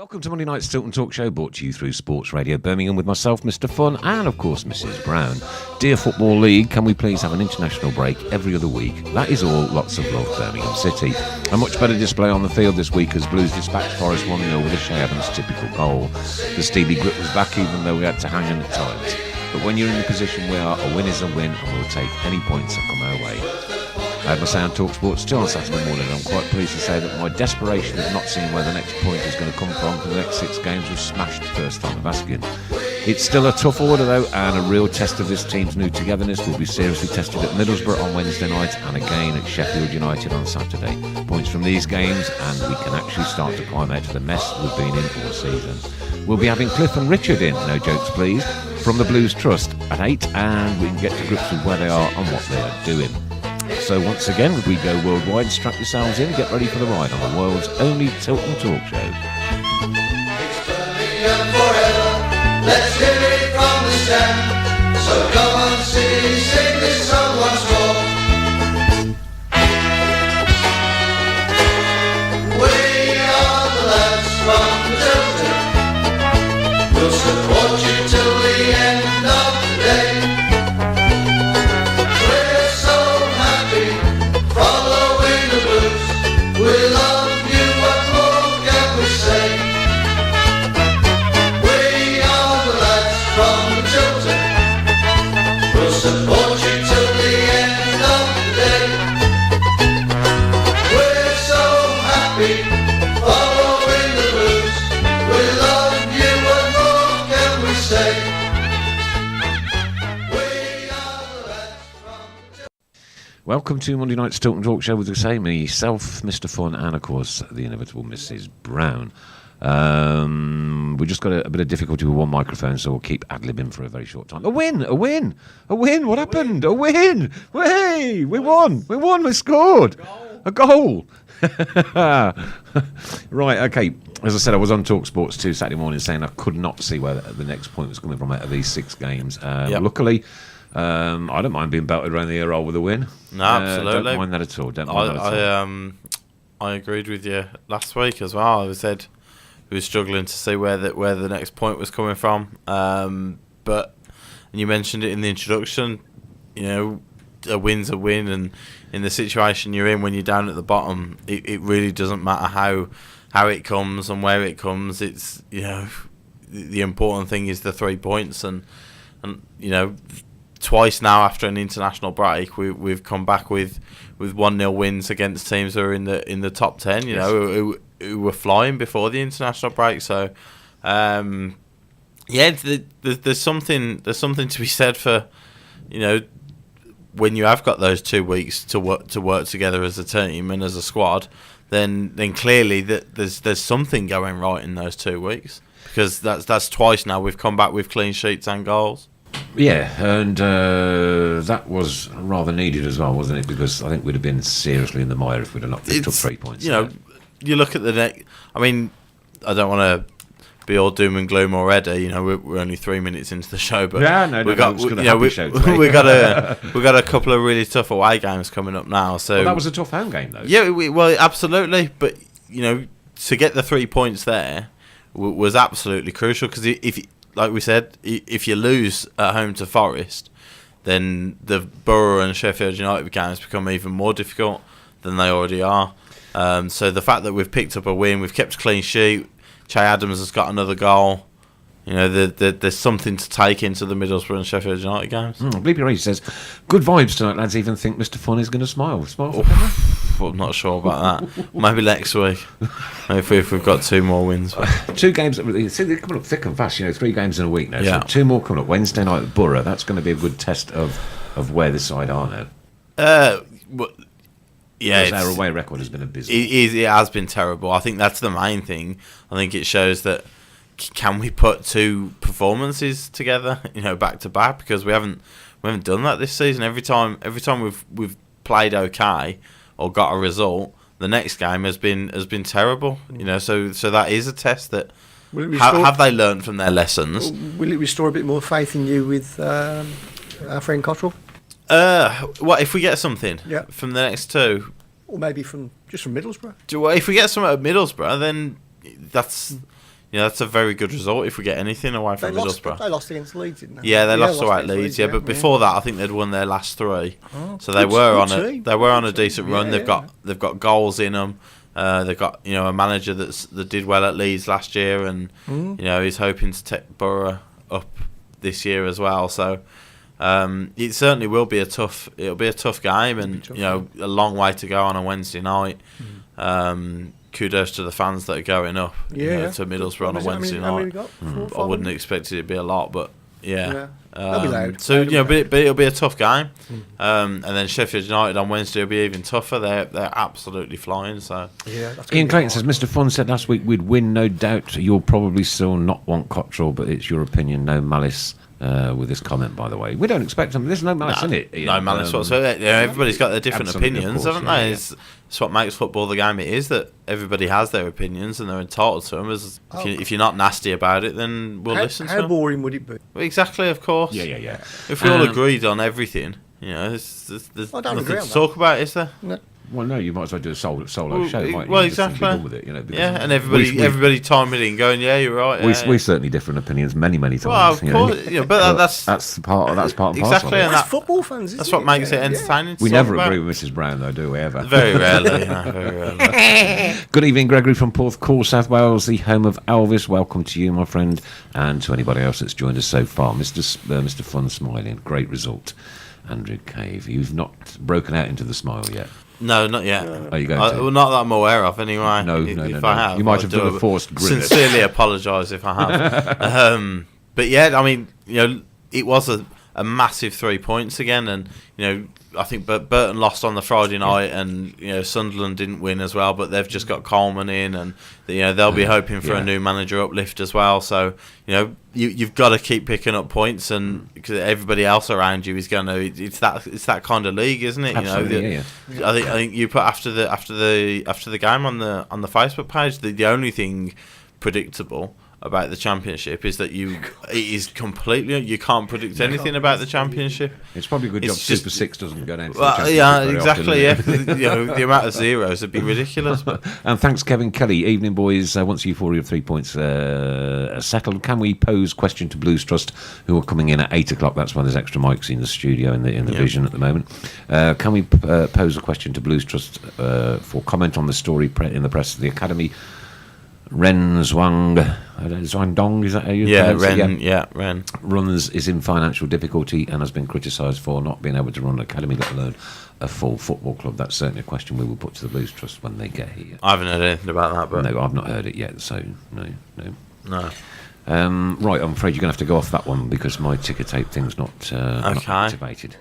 Welcome to Monday night's Tilton Talk Show, brought to you through Sports Radio Birmingham with myself, Mr. Fun, and of course Mrs. Brown. Dear Football League, can we please have an international break every other week? That is all. Lots of love, Birmingham City. A much better display on the field this week as Blues dispatched Forest 1-0 with a Shay Adams typical goal. The steely grip was back even though we had to hang on at times. But when you're in the position we are, a win is a win and we'll take any points that come our way. I had my Sound Talk Sports still on Saturday morning. I'm quite pleased to say that my desperation of not seeing where the next point is going to come from for the next 6 games was smashed the first time of asking. It's still a tough order though, and a real test of this team's new togetherness will be seriously tested at Middlesbrough on Wednesday night and again at Sheffield United on Saturday. Points from these games and we can actually start to climb out of the mess we've been in all season. We'll be having Cliff and Richard in, no jokes please, from the Blues Trust at 8, and we can get to grips with where they are and what they are doing. So once again, we go worldwide, strap yourselves in, get ready for the ride on the world's only Tilton Talk Show. It's Birmingham forever, let's hear it from the stand. So come on, City, sing this song once more. We are the lads from Tilton, we'll support you till the end of the day. We love you, what more can we say? We are the lads from Tilton, we'll support you till the end of the day. We're so happy, following the Blues. We love you, what more can we say? We are the lads from Tilton. Welcome to Monday night's Tilton Talk Show with the same myself, Mr. Fun, and of course the inevitable Mrs. Brown. We just got a bit of difficulty with one microphone, so we'll keep ad-libbing for a very short time. A win! What happened? A win! Hey, we won! We scored! A goal! Right, okay. As I said, I was on Talk Sports 2 Saturday morning saying I could not see where the next point was coming from out of these 6 games. Luckily, I don't mind being belted around the ear roll with a win. No, absolutely. Don't mind that at all. I agreed with you last week as well. I said we were struggling to see where the next point was coming from. But you mentioned it in the introduction. You know, a win's a win, and in the situation you're in when you're down at the bottom, it really doesn't matter how it comes and where it comes. It's, you know, the important thing is the 3 points, and you know, twice now after an international break, we've come back with 1-0 wins against teams that are in the top 10. You know, who were flying before the international break. So, there's something to be said for, you know, when you have got those 2 weeks to work together as a team and as a squad, then clearly there's something going right in those 2 weeks, because that's twice now we've come back with clean sheets and goals. Yeah, and that was rather needed as well, wasn't it? Because I think we'd have been seriously in the mire if we'd have not picked up 3 points. You know, you look at the next. I mean, I don't want to be all doom and gloom already. You know, we're only 3 minutes into the show, but we got a couple of really tough away games coming up now. So that was a tough home game, though. Yeah, well, absolutely. But you know, to get the 3 points there was absolutely crucial, because if, like we said, if you lose at home to Forest, then the Borough and Sheffield United games become even more difficult than they already are. So the fact that we've picked up a win, we've kept a clean sheet, Shay Adams has got another goal. You know, there's something to take into the Middlesbrough and Sheffield United games. Bleepy Ray says, good vibes tonight, lads. Even think Mr. Fun is going to smile. I'm not sure about that. Maybe next week, if we've got 2 more wins. 2 games. See, they're coming up thick and fast. You know, 3 games in a week now. Yeah. So 2 more coming up. Wednesday night at Borough. That's going to be a good test of where this side are now. Yeah, our away record has been abysmal. It has been terrible. I think that's the main thing. I think it shows that can we put 2 performances together, you know, back to back, because we haven't done that this season. Every time we've played okay or got a result, the next game has been terrible. You know, so that is a test that have they learned from their lessons. Will it restore a bit more faith in you with our friend Cottrell? What if we get something from the next 2? Or maybe from Middlesbrough? If we get something at Middlesbrough, then that's, that's a very good result if we get anything away They from lost, Middlesbrough. they lost against Leeds, didn't they? Yeah, they lost away at against Leeds. Yeah, but before that, I think they'd won their last 3. So they good- were good on team. they were on a decent run. Yeah, They've got goals in them. They've got a manager that did well at Leeds last year, and he's hoping to take Borough up this year as well. So it certainly will be a tough. It'll be a tough game, and a long way to go on a Wednesday night. Kudos to the fans that are going up to Middlesbrough on a Wednesday night. I wouldn't expect it to be a lot, but yeah. They'll be loud. So but it'll be a tough game, and then Sheffield United on Wednesday will be even tougher. They're absolutely flying. So that's Ian Clayton says, Mr. Fun said last week we'd win, no doubt. You'll probably still not want Cottrell, but it's your opinion. No malice with this comment, by the way. We don't expect them. There's no malice in it. Ian. No malice whatsoever. Everybody's got their different Absolutely, opinions, of course, haven't yeah, they? yeah. It's what makes football the game it is, that everybody has their opinions and they're entitled to them. If you're not nasty about it, then we'll listen to How them. boring would it be? Exactly, of course. Yeah. If we all agreed on everything, there's I don't nothing agree on to that. talk about, is there? No. Well, no, you might as well do a solo show, mightn't you? Well, Just simply exactly. go with it, because And everybody timing in, going, "Yeah, you're right." we certainly different opinions many times. Well, of course, but that's part and parcel of exactly, it. and It's that, football fans, that's isn't what makes it entertaining. to We talk never about. agree with Mrs. Brown, though, do we ever? Very rarely. Very rarely. Good evening, Gregory from Porthcawl, South Wales, the home of Elvis. Welcome to you, my friend, and to anybody else that's joined us so far. Mr. Fun smiling, great result. Andrew Cave, you've not broken out into the smile yet. No, not yet. Are you going to? Well, not that I'm aware of, anyway. No. I have, You might I have do done a forced grin. Sincerely apologise if I have. But yeah, I mean, it was a massive 3 points again, and I think Burton lost on the Friday night, and Sunderland didn't win as well, but they've just got Coleman in, and they'll be hoping for a new manager uplift as well. So you've got to keep picking up points, and because everybody else around you is going to. It's that kind of league, isn't it? Absolutely, yeah. I think you put after the game on the Facebook page, the only thing predictable about the championship is that it is completely, you can't predict anything about the championship. It's probably a good job It's just- Super 6 doesn't go down to the Well, championship yeah, very exactly. often, The amount of zeros would be ridiculous. But And thanks, Kevin Kelly. Evening, boys. Once Euphoria 3 points settled, can we pose question to Blues Trust, who are coming in at 8 o'clock? That's why there's extra mics in the studio in the Vision at the moment. Can we pose a question to Blues Trust for comment on the story in the press of the Academy? Ren Zhuangdong, is that how you pronounce it? Ren. Runs is in financial difficulty and has been criticised for not being able to run an academy, let alone a full football club. That's certainly a question we will put to the Blues Trust when they get here. I haven't heard anything about that, but No, I've not heard it yet, so no. no. Right, I'm afraid you're going to have to go off that one because my ticker tape thing's not activated.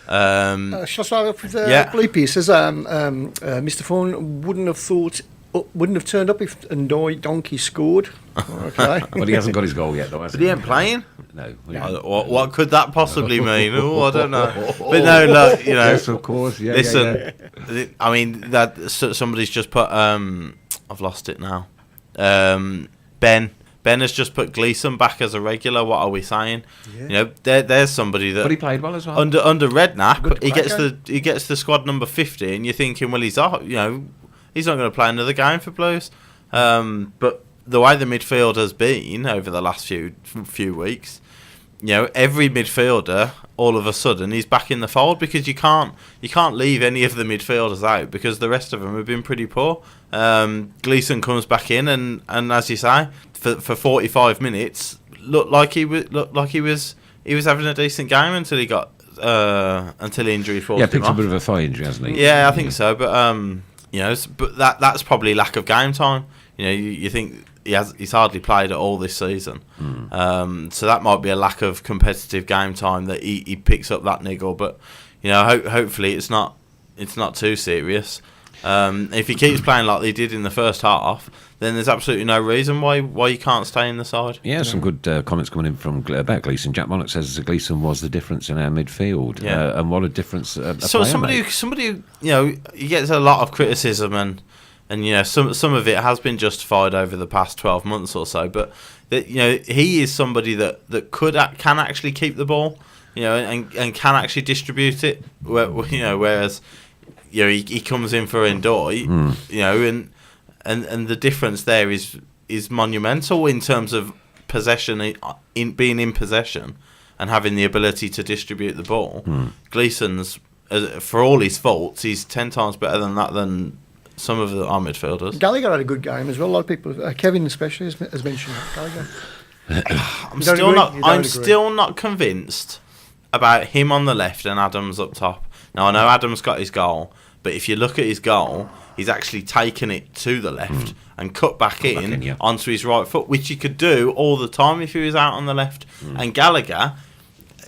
Shall I start off with Bleepy? It says, Mr. Fawn wouldn't have turned up if Donkey scored. Okay. Well, he hasn't got his goal yet, though, has But he ain't playing? No. What could that possibly mean? I don't know. But no, look, Yes, of course. Yeah, listen, I mean, somebody's just put, I've lost it now. Ben has just put Gleeson back as a regular. What are we saying? Yeah. There's somebody that. But he played well as well. Under Redknapp, Good he gets the squad number 50, and you're thinking, well, he's off. He's not going to play another game for Blues. But the way the midfield has been over the last few weeks, every midfielder all of a sudden he's back in the fold, because you can't leave any of the midfielders out because the rest of them have been pretty poor. Gleeson comes back in, and as you say, for 45 minutes looked like he was having a decent game until he got until injury forced him picked off. a bit of a thigh injury, hasn't he? Yeah, I think so. But but that's probably lack of game time. You think he's hardly played at all this season. So that might be a lack of competitive game time that he picks up that niggle. But hopefully it's not too serious. If he keeps playing like he did in the first half, then there's absolutely no reason why you can't stay in the side. Yeah, some good comments coming in about Gleeson. Jack Monarch says that Gleeson was the difference in our midfield. Yeah. And what a difference So somebody who he gets a lot of criticism, and some of it has been justified over the past 12 months or so, but that he is somebody that can actually keep the ball, and can actually distribute it, whereas he comes in for Ndoye, and the difference there is is monumental in terms of possession, in being in possession and having the ability to distribute the ball. Gleeson's, for all his faults, he's 10 times better than that than some of our midfielders. Gallagher had a good game as well. A lot of people, Kevin especially, has mentioned that. Gallagher. I'm still not convinced about him on the left and Adams up top. Now, I know Adams got his goal, but if you look at his goal, he's actually taken it to the left and cut back in onto his right foot, which he could do all the time if he was out on the left. And Gallagher,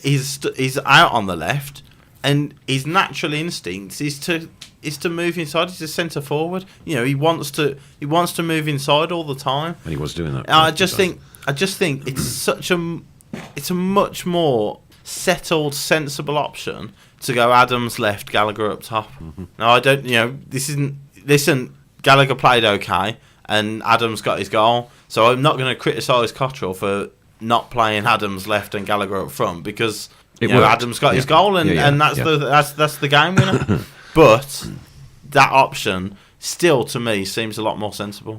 he's out on the left, and his natural instinct is to move inside. He's a centre forward. You know, he wants to move inside all the time. And he was doing that. I just think it's it's a much more settled, sensible option to go Adams left, Gallagher up top. Now, I don't, listen, Gallagher played okay and Adams got his goal, so I'm not going to criticise Cottrell for not playing Adams left and Gallagher up front, because Adams got his goal and that's the game winner. But that option still, to me, seems a lot more sensible.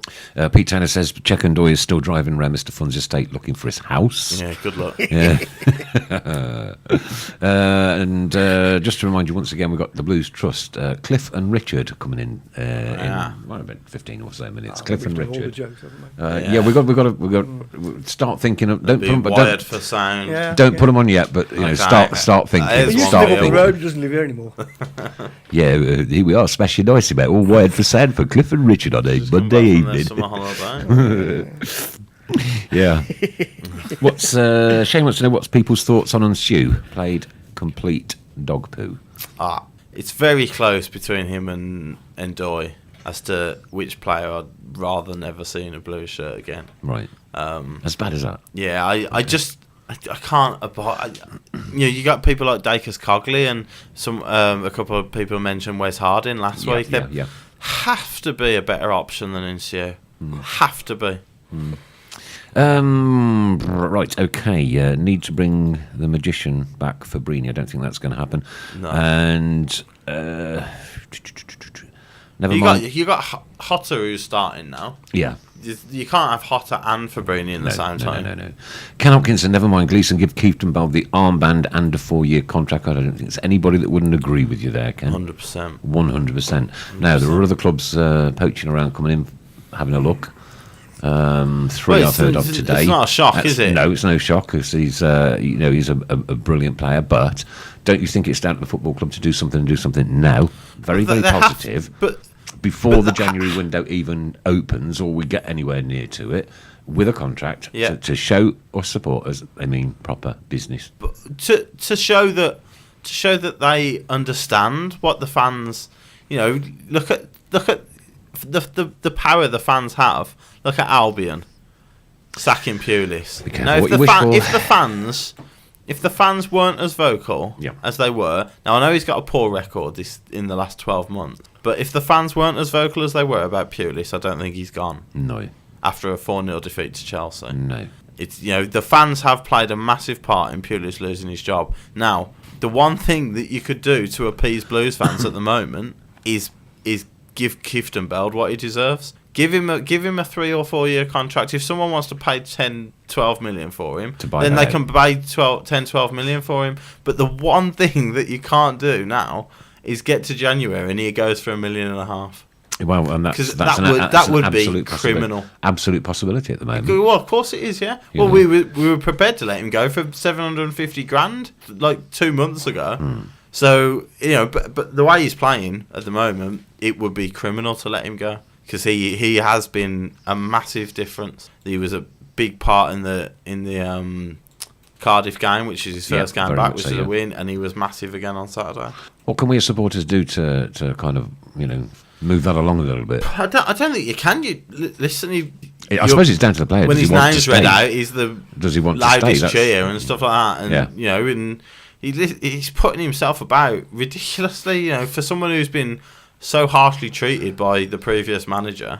Pete Tanner says Chekandoy is still driving around Mr. Fun's estate looking for his house. Yeah, good luck. Yeah. And just to remind you once again, we've got the Blues Trust. Cliff and Richard coming in might have been 15 or so minutes. Cliff and Richard. All the jokes, haven't we? Yeah, we've got to start thinking of. Don't put them, wired for sound. Don't put them on yet, but start thinking. He used to live up the road, he doesn't live here anymore. Yeah, here we are, smashing nice about all wired for sound for Cliff and Richard on a Monday evening. Yeah. Shane wants to know what's people's thoughts on Sioux. Played complete dog poo. It's very close between him and Doy as to which player I'd rather never see in a blue shirt again. Right. As bad as that? Yeah, I can't. You got people like Dacus Cogley and a couple of people mentioned Wes Harding last week. Yeah. Have to be a better option than Nsue. Have to be. Right, okay. Need to bring the magician back for Brini. I don't think that's going to happen. No. And never mind. You got Hotter who's starting now. Yeah. You can't have Hotter and Fabrini in the same time. No. Ken Hopkinson, never mind Gleeson, give Keefton Bell the armband and a 4-year contract. I don't think there's anybody that wouldn't agree with you there, Ken. 100%. 100%. Now, there are other clubs poaching around, coming in, having a look. 3 I've heard of today. It's not a shock, is it? No, it's no shock, because he's a brilliant player, but don't you think it's down to the football club to do something now? Very positive. Before the January window even opens, or we get anywhere near to it, with a contract to show us supporters, I mean proper business. But to show that they understand what the fans, look at the power the fans have. Look at Albion sacking Pulis. Now, if the fans weren't as vocal as they were, now I know he's got a poor record in the last 12 months, but if the fans weren't as vocal as they were about Pulis, I don't think he's gone. No. After a 4-0 defeat to Chelsea. No. It's the fans have played a massive part in Pulis losing his job. Now, the one thing that you could do to appease Blues fans at the moment is give Clifton Bell what he deserves. Give him a 3 or 4 year contract. If someone wants to pay 10, 12 million for him, then they can pay 10, 12 million for him. But the one thing that you can't do now is get to January and he goes for $1.5 million. Well, and that would be criminal. Absolute possibility at the moment. Well, of course it is, yeah. Well, we were prepared to let him go for 750 grand like 2 months ago. So but the way he's playing at the moment, it would be criminal to let him go, because he has been a massive difference. He was a big part in the Cardiff game, which is his first game back, which is a win, and he was massive again on Saturday. What can we as supporters do to kind of move that along a little bit? I don't think you can. I suppose it's down to the player. When his name's read out, he's the does he want loudest to stay? cheer and stuff like that, and and he's putting himself about ridiculously. For someone who's been so harshly treated by the previous manager,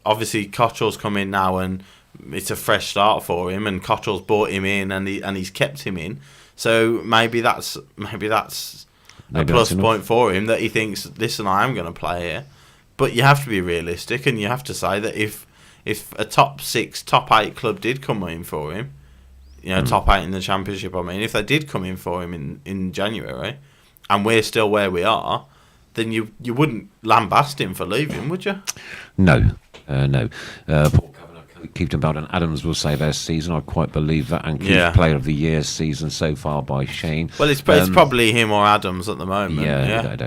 obviously Cottrell's come in now and it's a fresh start for him, and Cottrell's brought him in and he's kept him in. So maybe that's a plus point for him, that he thinks, listen, I am going to play here. But you have to be realistic, and you have to say that if if a top 6, top 8 club did come in for him, top 8 in the Championship, I mean, if they did come in for him in January, and we're still where we are, then you wouldn't lambast him for leaving, would you? No. Paul Kavanagh, Keaton Bell and Adams will say their season. I quite believe that. And Keith, Player of the Year season so far by Shane. Well, it's probably him or Adams at the moment.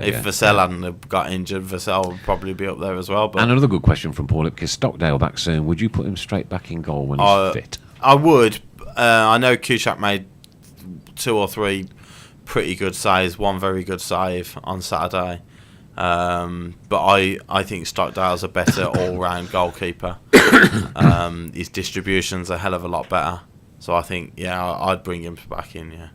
If Vassell hadn't have got injured, Vassell would probably be up there as well. But and another good question from Paul Ipkiss. Stockdale back soon. Would you put him straight back in goal when he's fit? I would. I know Kushak made 2 or 3 pretty good saves, one very good save on Saturday. But I think Stockdale's a better all-round goalkeeper. His distribution's a hell of a lot better. So I think, I'd bring him back in,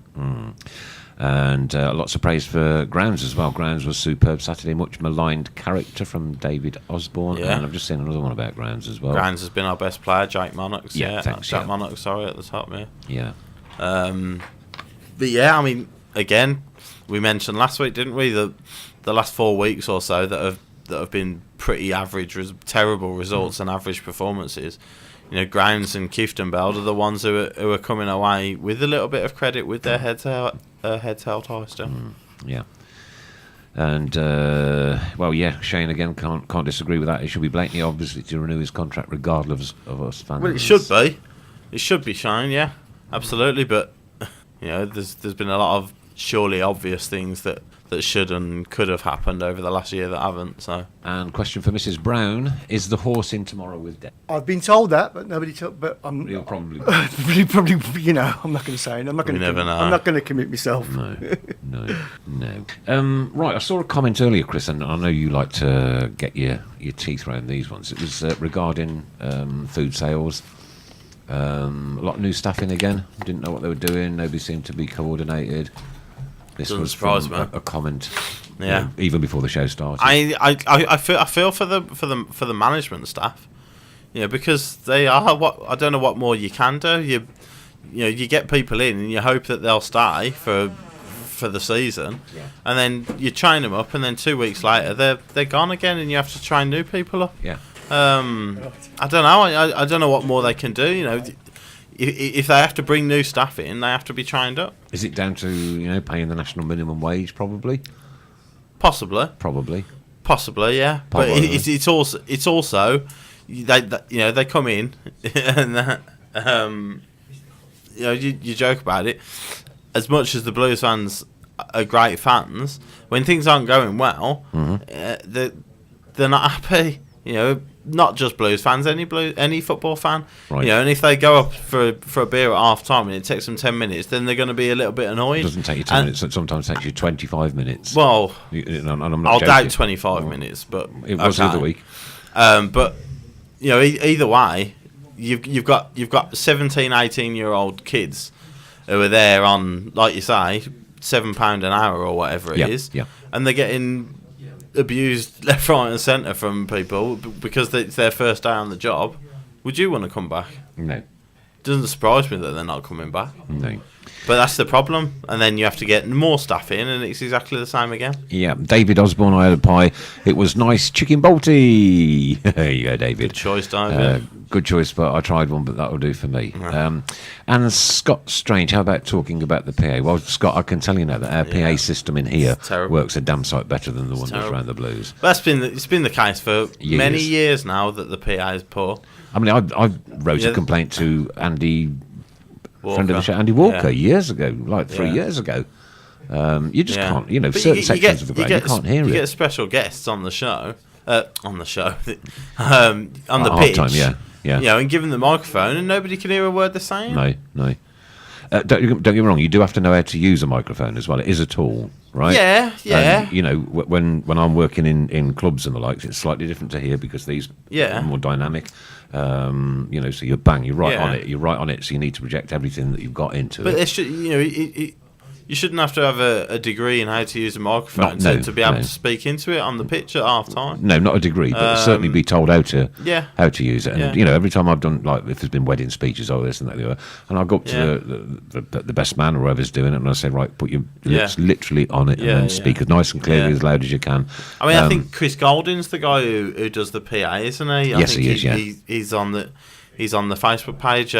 And lots of praise for Grounds as well. Grounds was superb Saturday. Much maligned character from David Osborne. Yeah. And I've just seen another one about Grounds as well. Grounds has been our best player, Jake Monnox. Thanks, Jack Monnox, sorry, at the top, Yeah. But I mean, again, we mentioned last week, didn't we, the last 4 weeks or so that have been pretty average, terrible results and average performances. Grounds and Keaton Bell are the ones who are coming away with a little bit of credit with their heads held high still. Yeah. And Shane again can't disagree with that. It should be blatantly obviously to renew his contract regardless of us fans. Well, it should be. It should be Shane, yeah, absolutely. But there's been a lot of surely obvious things that should and could have happened over the last year that haven't. So. And question for Mrs. Brown: is the horse in tomorrow with Deb? I've been told that, but nobody told. But You'll probably, probably, I'm not going to say. I'm not going to. I'm not going to commit myself. No. Right, I saw a comment earlier, Chris, and I know you like to get your teeth around these ones. It was regarding food sales. A lot of new staff in again. Didn't know what they were doing. Nobody seemed to be coordinated. This Doesn't was surprise from me. A comment. Yeah. Even before the show started. I feel for the management staff. Because they are I don't know what more you can do. You get people in and you hope that they'll stay for the season, and then you train them up, and then 2 weeks later they're gone again, and you have to train new people up. Yeah. I don't know. I don't know what more they can do. If they have to bring new staff in, they have to be trained up. Is it down to paying the national minimum wage? Probably. Possibly, yeah. But it's also they come in and you joke about it. As much as the Blues fans are great fans, when things aren't going well, they're not happy. Not just Blues fans, any football fan. Right. And if they go up for a beer at half time and it takes them 10 minutes, then they're going to be a little bit annoyed. It doesn't take you 10 minutes. It sometimes takes you 25 minutes. Well, and I'm not I'll joking. doubt 25 minutes, but it was the other week. But either way, you've got 17, 18-year-old kids who are there on, like you say, £7 an hour or whatever it is, and they're getting abused left, right and centre from people because it's their first day on the job. Would you want to come back? No. Doesn't surprise me that they're not coming back. No. But that's the problem, and then you have to get more staff in, and it's exactly the same again. Yeah, David Osborne, I had a pie. It was nice chicken bolty. There you go, David. Good choice, David. Good choice, but I tried one, but that'll do for me. And Scott Strange, how about talking about the PA? Well, Scott, I can tell you now that our PA system in here works a damn sight better than the one that's around the Blues. But it's been the case for many years now that the PA is poor. I mean, I wrote a complaint to Andy Walker. Friend of the show, Andy Walker, years ago, like 3 years ago. You just can't, but certain sections of the ground, you can't hear it. You get special guests on the show, on the pitch. Half-time, yeah. And give them the microphone, and nobody can hear a word they're saying. No. Don't get me wrong. You do have to know how to use a microphone as well. It is a tool, right? Yeah. When I'm working in clubs and the likes, it's slightly different to here because these are more dynamic. So you're right on it. You're right on it. So you need to project everything that you've got into it. But You shouldn't have to have a degree in how to use a microphone to be able to speak into it on the pitch at half time. No, not a degree, but certainly be told how to use it. And every time I've done, like, if there's been wedding speeches or this and that, and I go up to the best man or whoever's doing it, and I say, right, put your lips literally on it, and then speak as nice and clearly as loud as you can. I mean, I think Chris Golding's the guy who does the PA, isn't he? Yes, he is. Yeah, he's on the Facebook page.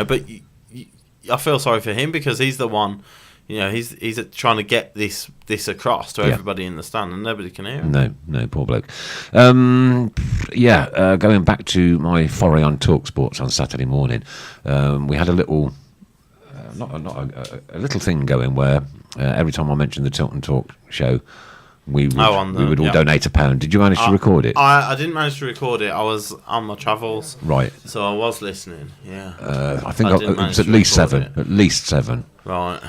But. I feel sorry for him because he's the one, he's trying to get this across to everybody in the stand, and nobody can hear him. No, poor bloke. Going back to my foray on TalkSport on Saturday morning, we had a little, a little thing going where every time I mentioned the Tilton Talk show, we would all donate £1. Did you manage to record it? I didn't manage to record it. I was on my travels. Right. So I was listening, yeah. I think it was at least seven. At least 7. Right.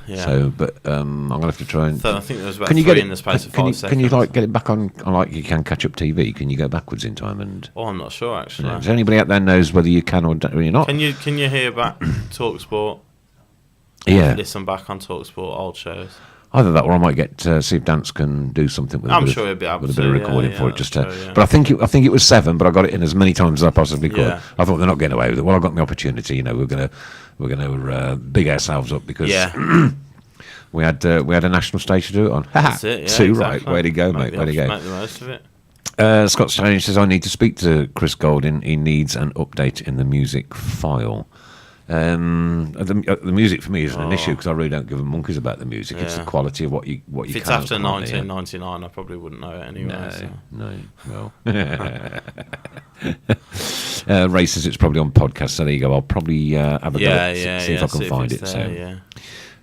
Yeah. So, but I'm going to have to try and... So I think there was about 3 in the space of 5 seconds. Can you get it back on like you can catch up TV? Can you go backwards in time? And? Oh, I'm not sure, actually. Does anybody out there knows whether you can or you're not? Can you hear back TalkSport? Yeah. Listen back on TalkSport old shows. Either that, or I might see if Dance can do something with, I'm sure he'll be able with a bit of recording for it. But I think it was 7, but I got it in as many times as I possibly could. Yeah. I thought they're not getting away with it. Well, I got my opportunity. We're gonna big ourselves up because we had a national stage to do it on. That's it. Yeah, 2 exactly. right. Way to go, mate. Way to go. Make the most of it. Scott Strange says I need to speak to Chris Golding. He needs an update in the music file. The music for me isn't an issue because I really don't give a monkeys about the music. It's the quality of what you if it's after 1999, I probably wouldn't know it anyway. No. Ray says it's probably on podcast, so there you go. I'll probably have a go see if I can find it.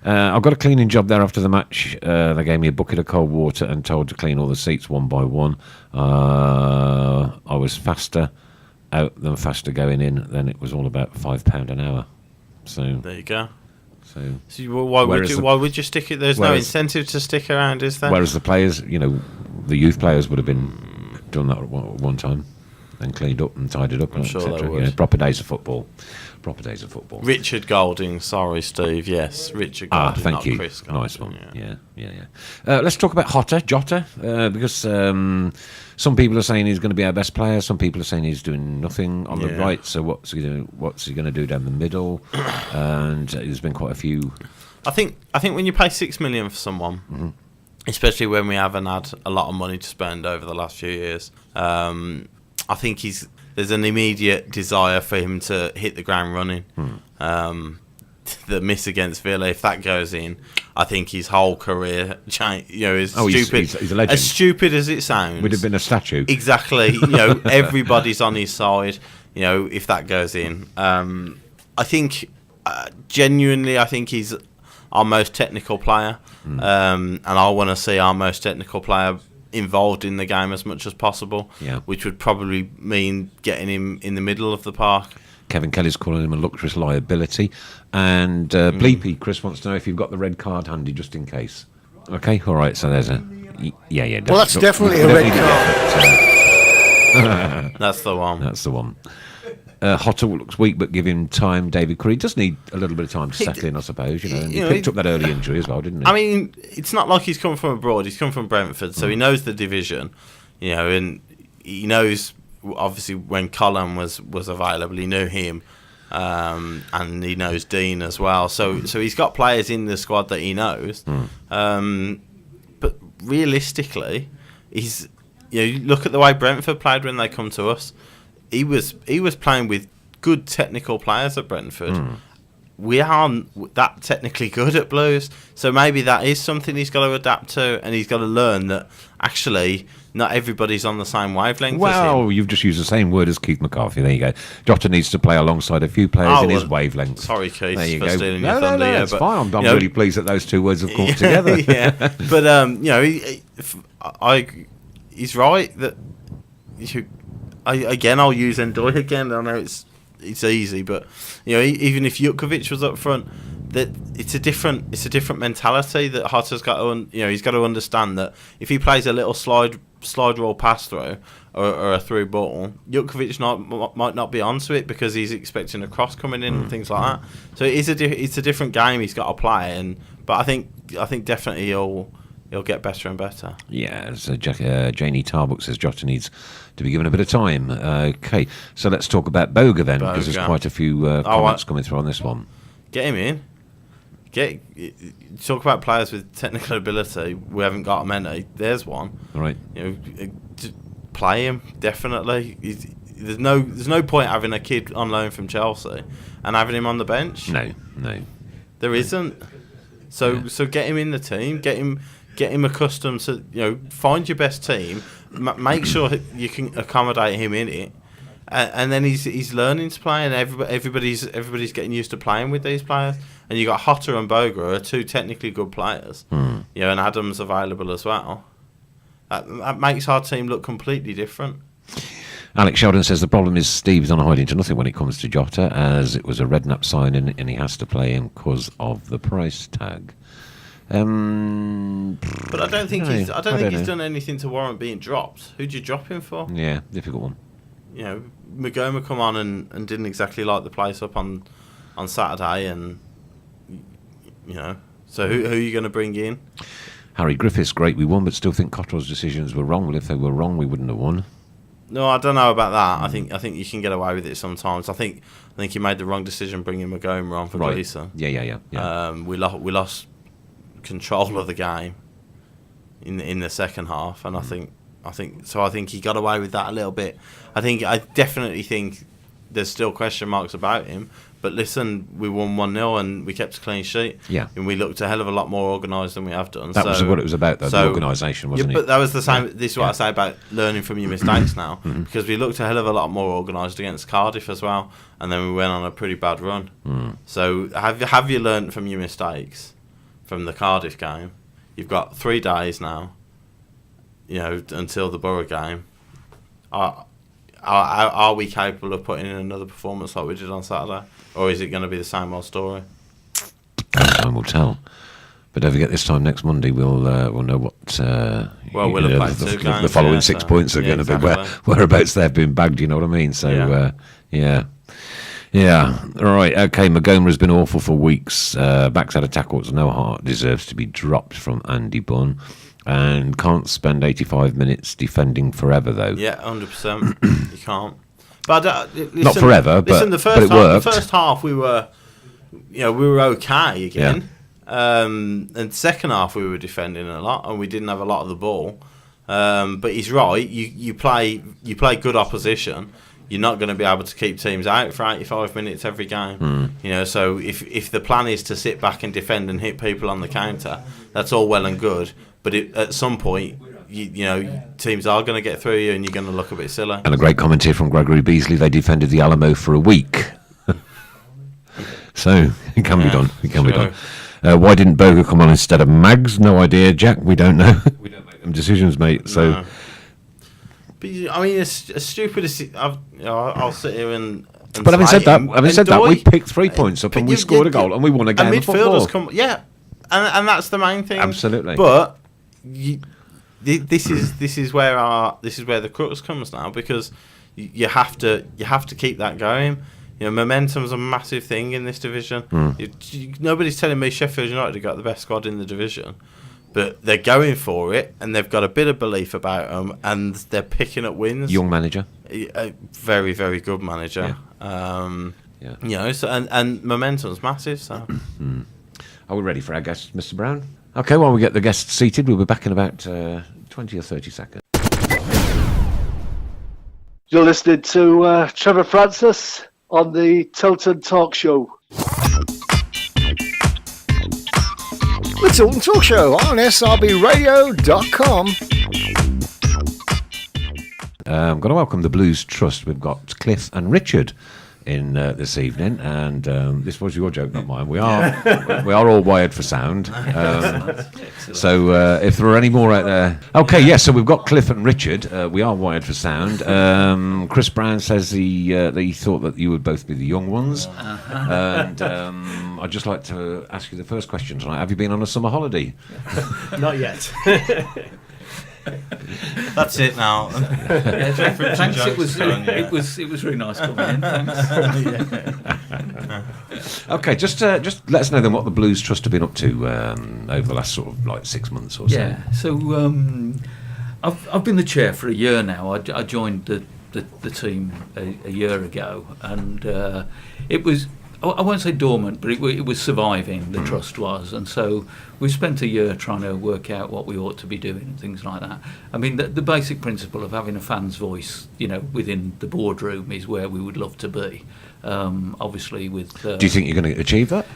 I've got a cleaning job there after the match. They gave me a bucket of cold water and told to clean all the seats one by one. I was faster out than faster going in. Then it was all about £5 an hour. So there you go. So why would you stick it? There's no incentive to stick around, is there? Whereas the players, the youth players would have been done that at one time and cleaned up and tidied up. I'm sure they would. Proper days of football. Richard Golding, sorry, Steve. Yes, Richard Golding. Thank you. Chris Golding, nice one. Yeah. Let's talk about Jota, because some people are saying he's going to be our best player. Some people are saying he's doing nothing on the right. So what's he going to do down the middle? And there's been quite a few. I think when you pay $6 million for someone, especially when we haven't had a lot of money to spend over the last few years, I think there's an immediate desire for him to hit the ground running. The miss against Villa, if that goes in, I think his whole career is stupid. He's a legend. As stupid as it sounds, would have been a statue. Exactly. Everybody's on his side. If that goes in, I think genuinely, I think he's our most technical player, and I want to see our most technical player involved in the game as much as possible, which would probably mean getting him in the middle of the park. Kevin Kelly's calling him a luxurious liability. And Bleepy, Chris wants to know if you've got the red card handy just in case. Okay, all right, so there's a... Yeah. Well, that's definitely a red card. That's the one. That's the one. Hotter looks weak, but give him time. David Curry does need a little bit of time to settle in, I suppose. And he picked up that early injury as well, didn't he? I mean, it's not like he's come from abroad. He's come from Brentford, so he knows the division, and he knows, obviously, when Colin was available, he knew him, and he knows Dean as well. So he's got players in the squad that he knows. But realistically, you look at the way Brentford played when they come to us. He was playing with good technical players at Brentford. We aren't that technically good at Blues, so maybe that is something he's got to adapt to, and he's got to learn that actually not everybody's on the same wavelength. Well, you've just used the same word as Keith McCarthy. There you go. Jota needs to play alongside a few players in his wavelength. Sorry, Keith, there you for go. stealing your thunder. No, it's fine. I'm really pleased that those two words have come together. But he's right that I'll use Ndoye again. I know it's easy, but even if Jutkovic was up front, that it's a different mentality that Hotter's got to. He's got to understand that if he plays a little slide roll pass through, or a through ball, Jutkovic might not be onto it because he's expecting a cross coming in and things like that. So it's a different game he's got to play, but I think definitely he'll get better and better. Yeah, so Janie Tarbuck says Jota needs to be given a bit of time. Okay, so let's talk about Boga then, because there's quite a few comments coming through on this one. Get him in. Talk about players with technical ability. We haven't got many. There's one. Right. Play him definitely. There's no point having a kid on loan from Chelsea and having him on the bench. No. There isn't. So get him in the team. Get him accustomed to find your best team. Make sure you can accommodate him in it. And then he's learning to play, and everybody's getting used to playing with these players. And you got Hotter and Boga, who are two technically good players. And Adams available as well. That makes our team look completely different. Alex Sheldon says the problem is Steve's on a hiding to nothing when it comes to Jota, as it was a Redknapp signing and he has to play him because of the price tag. But I don't think he's done anything to warrant being dropped. Who'd you drop him for? Yeah, difficult one. Magoma come on and didn't exactly light the place up on Saturday, and so who are you going to bring in? Harry Griffiths, great we won, but still think Cotterell's decisions were wrong. Well, if they were wrong, we wouldn't have won. No, I don't know about that. I think you can get away with it sometimes. I think you made the wrong decision bringing Magoma on for Gleeson. Yeah. We lost control of the game in the second half, and I think he got away with that a little bit. I definitely think there's still question marks about him. But listen, we won 1-0 and we kept a clean sheet. Yeah. And we looked a hell of a lot more organised than we have done. That was what it was about, though, the organisation, wasn't it? But that was the same. This is what I say about learning from your mistakes now. Because we looked a hell of a lot more organised against Cardiff as well. And then we went on a pretty bad run. So have you learned from your mistakes from the Cardiff game? You've got 3 days now, until the Borough game. Are we capable of putting in another performance like we did on Saturday? Or is it going to be the same old story? Time will tell. But don't forget, this time next Monday we'll know what. We'll have played 2 games. The following 6 points are going to be whereabouts they've been bagged. You know what I mean? So yeah. All right. Okay. Magoma has been awful for weeks. Backside of tackles, no heart, deserves to be dropped from Andy Bunn. And can't spend 85 minutes defending forever, though. Yeah, 100%. You can't. But listen, not forever, but it worked. The first half we were okay again. Yeah. And second half we were defending a lot, and we didn't have a lot of the ball. But he's right. You play good opposition. You're not going to be able to keep teams out for 85 minutes every game. So if the plan is to sit back and defend and hit people on the counter, that's all well and good. But at some point, teams are going to get through you, and you're going to look a bit silly. And a great comment here from Gregory Beasley. They defended the Alamo for a week, so it can be done. It can be done. Why didn't Boga come on instead of Mags? No idea, Jack. We don't know. We don't make them decisions, mate. So, no. But I mean, as stupid as I'll sit here and. But having said that, we picked 3 points up and we scored a goal and we won a game of football. And that's the main thing. Absolutely. But this is where the crux comes now, because you have to keep that going. Momentum's a massive thing in this division. Nobody's telling me Sheffield United have got the best squad in the division, but they're going for it, and they've got a bit of belief about them, and they're picking up wins. Young manager, a very, very good manager. So and momentum's massive. So. Are we ready for our guests, Mr. Brown? Okay, while we get the guests seated, we'll be back in about 20 or 30 seconds. You're listening to Trevor Francis on the Tilton Talk Show. The Tilton Talk Show on srbradio.com. I'm going to welcome the Blues Trust. We've got Cliff and Richard in this evening, and this was your joke, not mine. We are all wired for sound. So if there are any more out there, okay, yes. So we've got Cliff and Richard. We are wired for sound. Chris Brown says he thought that you would both be the young ones, and I'd just like to ask you the first question tonight. Have you been on a summer holiday? Not yet. That's it now. Thanks. It was really nice coming in. Thanks. Okay, just let us know then what the Blues Trust have been up to over the last sort of like 6 months or so. Yeah. So I've been the chair for a year now. I joined the team a year ago, and it was, I won't say dormant, but it was surviving. The trust was, and so we spent a year trying to work out what we ought to be doing and things like that. I mean, the basic principle of having a fan's voice, within the boardroom is where we would love to be. Obviously, with do you think you're going to achieve that?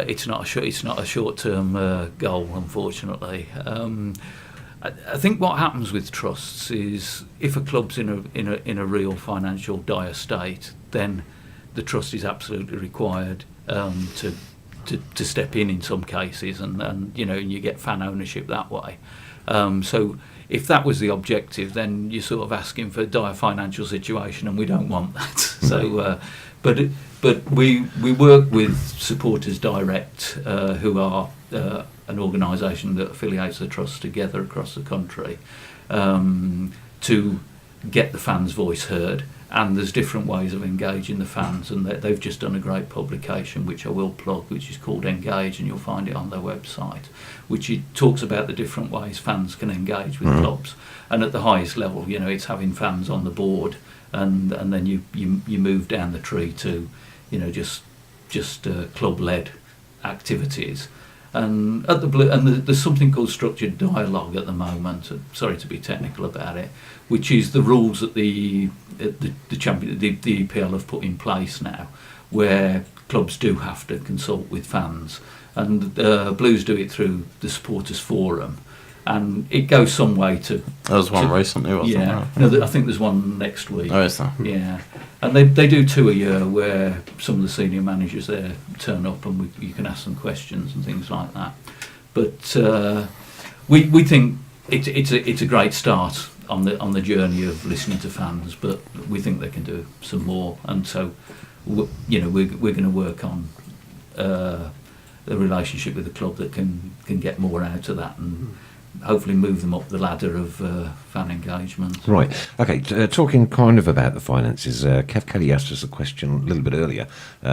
It's not a short-term goal, unfortunately. I think what happens with trusts is if a club's in a real financial dire state, then the trust is absolutely required to step in some cases, and you get fan ownership that way. So if that was the objective, then you're sort of asking for a dire financial situation, and we don't want that. So, but we work with Supporters Direct, who are an organisation that affiliates the trusts together across the country, to get the fans' voice heard. And there's different ways of engaging the fans, and they've just done a great publication, which I will plug, which is called Engage, and you'll find it on their website, which it talks about the different ways fans can engage with clubs. And at the highest level, it's having fans on the board, and then you move down the tree to, just club-led activities. And there's something called structured dialogue at the moment. Sorry to be technical about it, which is the rules that the EPL have put in place now, where clubs do have to consult with fans, and Blues do it through the Supporters Forum, and it goes some way to. There was one recently, wasn't there? No, I think there's one next week. Oh, is there? Yeah. And they do 2 a year where some of the senior managers there turn up, and you can ask them questions and things like that. But we think it's a great start on the journey of listening to fans, but we think they can do some more, and so we're going to work on a relationship with the club that can get more out of that, and hopefully move them up the ladder of fan engagement. Right. Okay. Talking kind of about the finances, Kev Kelly asked us a question a little bit earlier.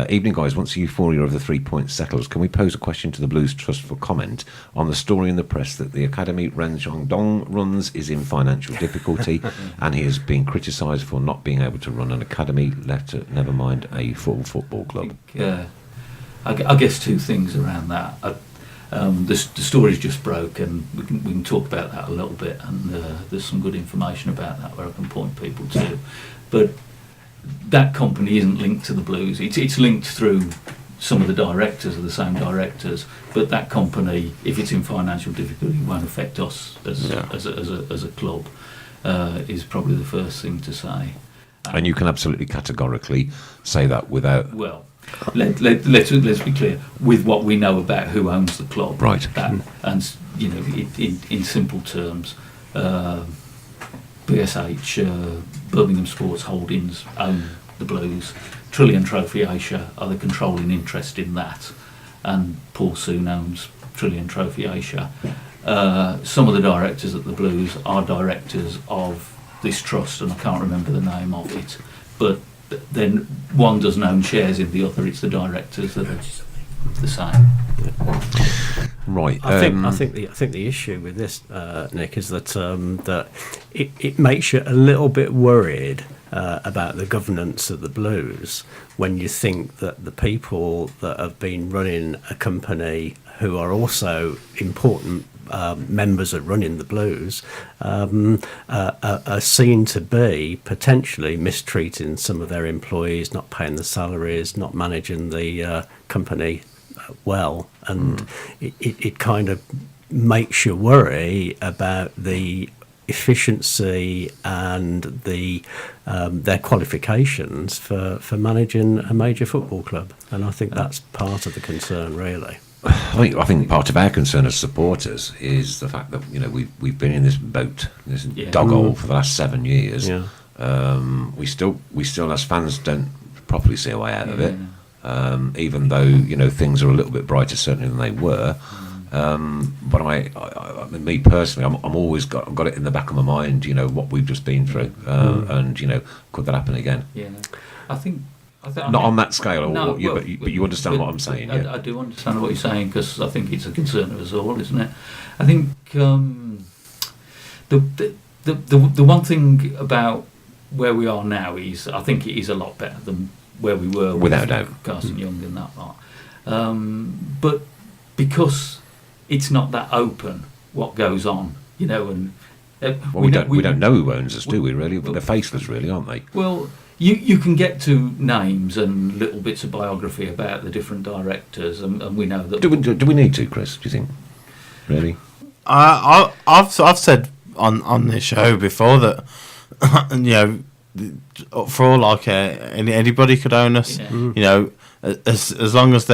Evening, guys. Once the euphoria of the 3 points settles, can we pose a question to the Blues Trust for comment on the story in the press that the academy Ren Xiongdong runs is in financial difficulty, and he has been criticised for not being able to run an academy, never mind a full football club? I guess 2 things around that. The story's just broke, and we can talk about that a little bit, and there's some good information about that where I can point people to. But that company isn't linked to the Blues. It's linked through some of the directors, are the same directors, but that company, if it's in financial difficulty, won't affect us as a club, is probably the first thing to say. And you can absolutely categorically say that without... Well, let's be clear with what we know about who owns the club, right? And in simple terms, BSH, Birmingham Sports Holdings, own the Blues. Trillion Trophy Asia are the controlling interest in that, and Paul Soon owns Trillion Trophy Asia. Some of the directors at the Blues are directors of this trust, and I can't remember the name of it, but then one doesn't own shares in the other. It's the directors that are the same. Right. I think the issue with this, Nick, is that that it makes you a little bit worried about the governance of the Blues when you think that the people that have been running a company, who are also important members of running the Blues, are seen to be potentially mistreating some of their employees, not paying the salaries, not managing the company well, and it kind of makes you worry about the efficiency and the their qualifications for managing a major football club, and I think that's part of the concern, really. I think part of our concern as supporters is the fact that we've been in this boat, this doghole for the last 7 years. Yeah. We still as fans don't properly see a way out of it, even though things are a little bit brighter certainly than they were. But me personally, I'm always I've got it in the back of my mind, what we've just been through, and could that happen again? Yeah, I think. Not on that scale, but you understand what I'm saying. I do understand what you're saying, because I think it's a concern of us all, isn't it? I think the one thing about where we are now is I think it is a lot better than where we were without doubt. Carson Young and that lot. But because it's not that open what goes on, and we don't know who owns us, do we? Really, they're faceless, really, aren't they? Well. You can get to names and little bits of biography about the different directors, and we know that. Do we need to, Chris? Do you think? Really? I've said on this show before that for all I care, anybody could own us. Yeah. As long as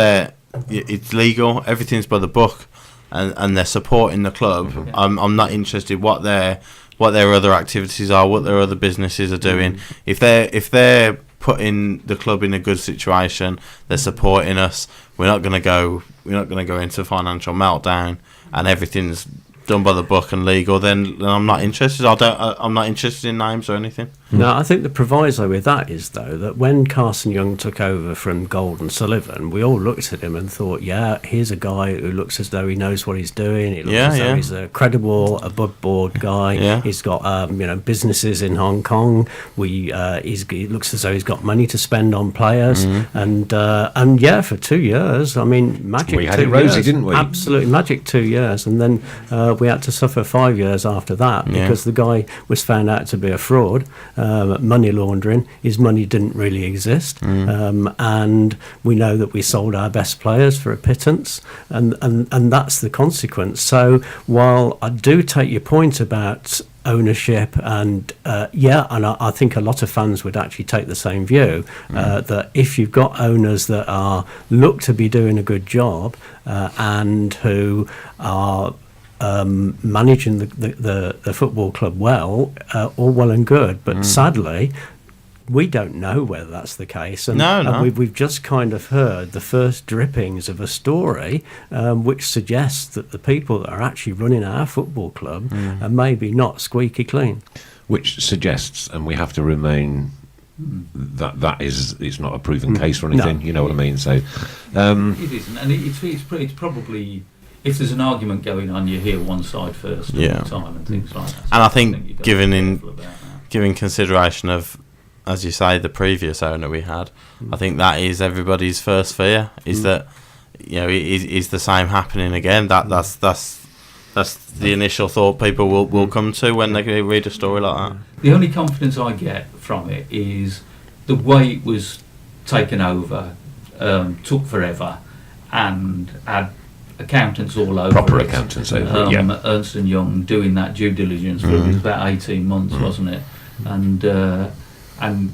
it's legal, everything's by the book, and they're supporting the club. Yeah. I'm not interested what their other activities are, what their other businesses are doing. If they're putting the club in a good situation, they're supporting us. We're not going to go into financial meltdown, and everything's done by the book and legal. Then I'm not interested. I'm not interested in names or anything. No, I think the proviso with that is, though, that when Carson Young took over from Gold & Sullivan, we all looked at him and thought, yeah, here's a guy who looks as though he knows what he's doing. He looks as though he's a credible, above-board guy. Yeah. He's got businesses in Hong Kong. He looks as though he's got money to spend on players. And for 2 years, I mean, magic. We had it rosy, didn't we? Absolutely, magic 2 years. And then we had to suffer 5 years after that because the guy was found out to be a fraud. Money laundering. His money didn't really exist, and we know that we sold our best players for a pittance, and that's the consequence. So while I do take your point about ownership, and I think a lot of fans would actually take the same view, that if you've got owners that look to be doing a good job and who are managing the football club well, all well and good, but sadly we don't know whether that's the case, and we've just kind of heard the first drippings of a story which suggests that the people that are actually running our football club are maybe not squeaky clean, which suggests, and we have to remain that it's not a proven case or anything. You know what I mean? So it isn't, and it's probably, if there's an argument going on, you hear one side first all the time and things like that. So and I think given consideration of, as you say, the previous owner we had, I think that is everybody's first fear, is that is the same happening again. That's the initial thought people will come to when they read a story like that. The only confidence I get from it is the way it was taken over took forever and had accountants all over proper it. Accountants over it, Ernst & Young doing that due diligence for it was about 18 months, wasn't it? And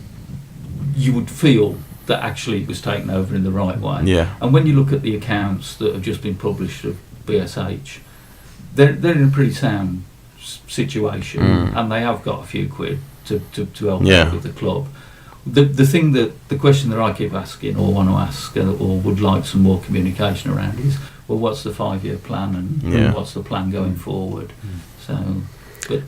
you would feel that actually it was taken over in the right way. Yeah. And when you look at the accounts that have just been published of BSH, they're in a pretty sound situation, and they have got a few quid to help out with the club. The question that I keep asking, or want to ask, or would like some more communication around is, well, what's the 5-year plan, and what's the plan going forward? So, but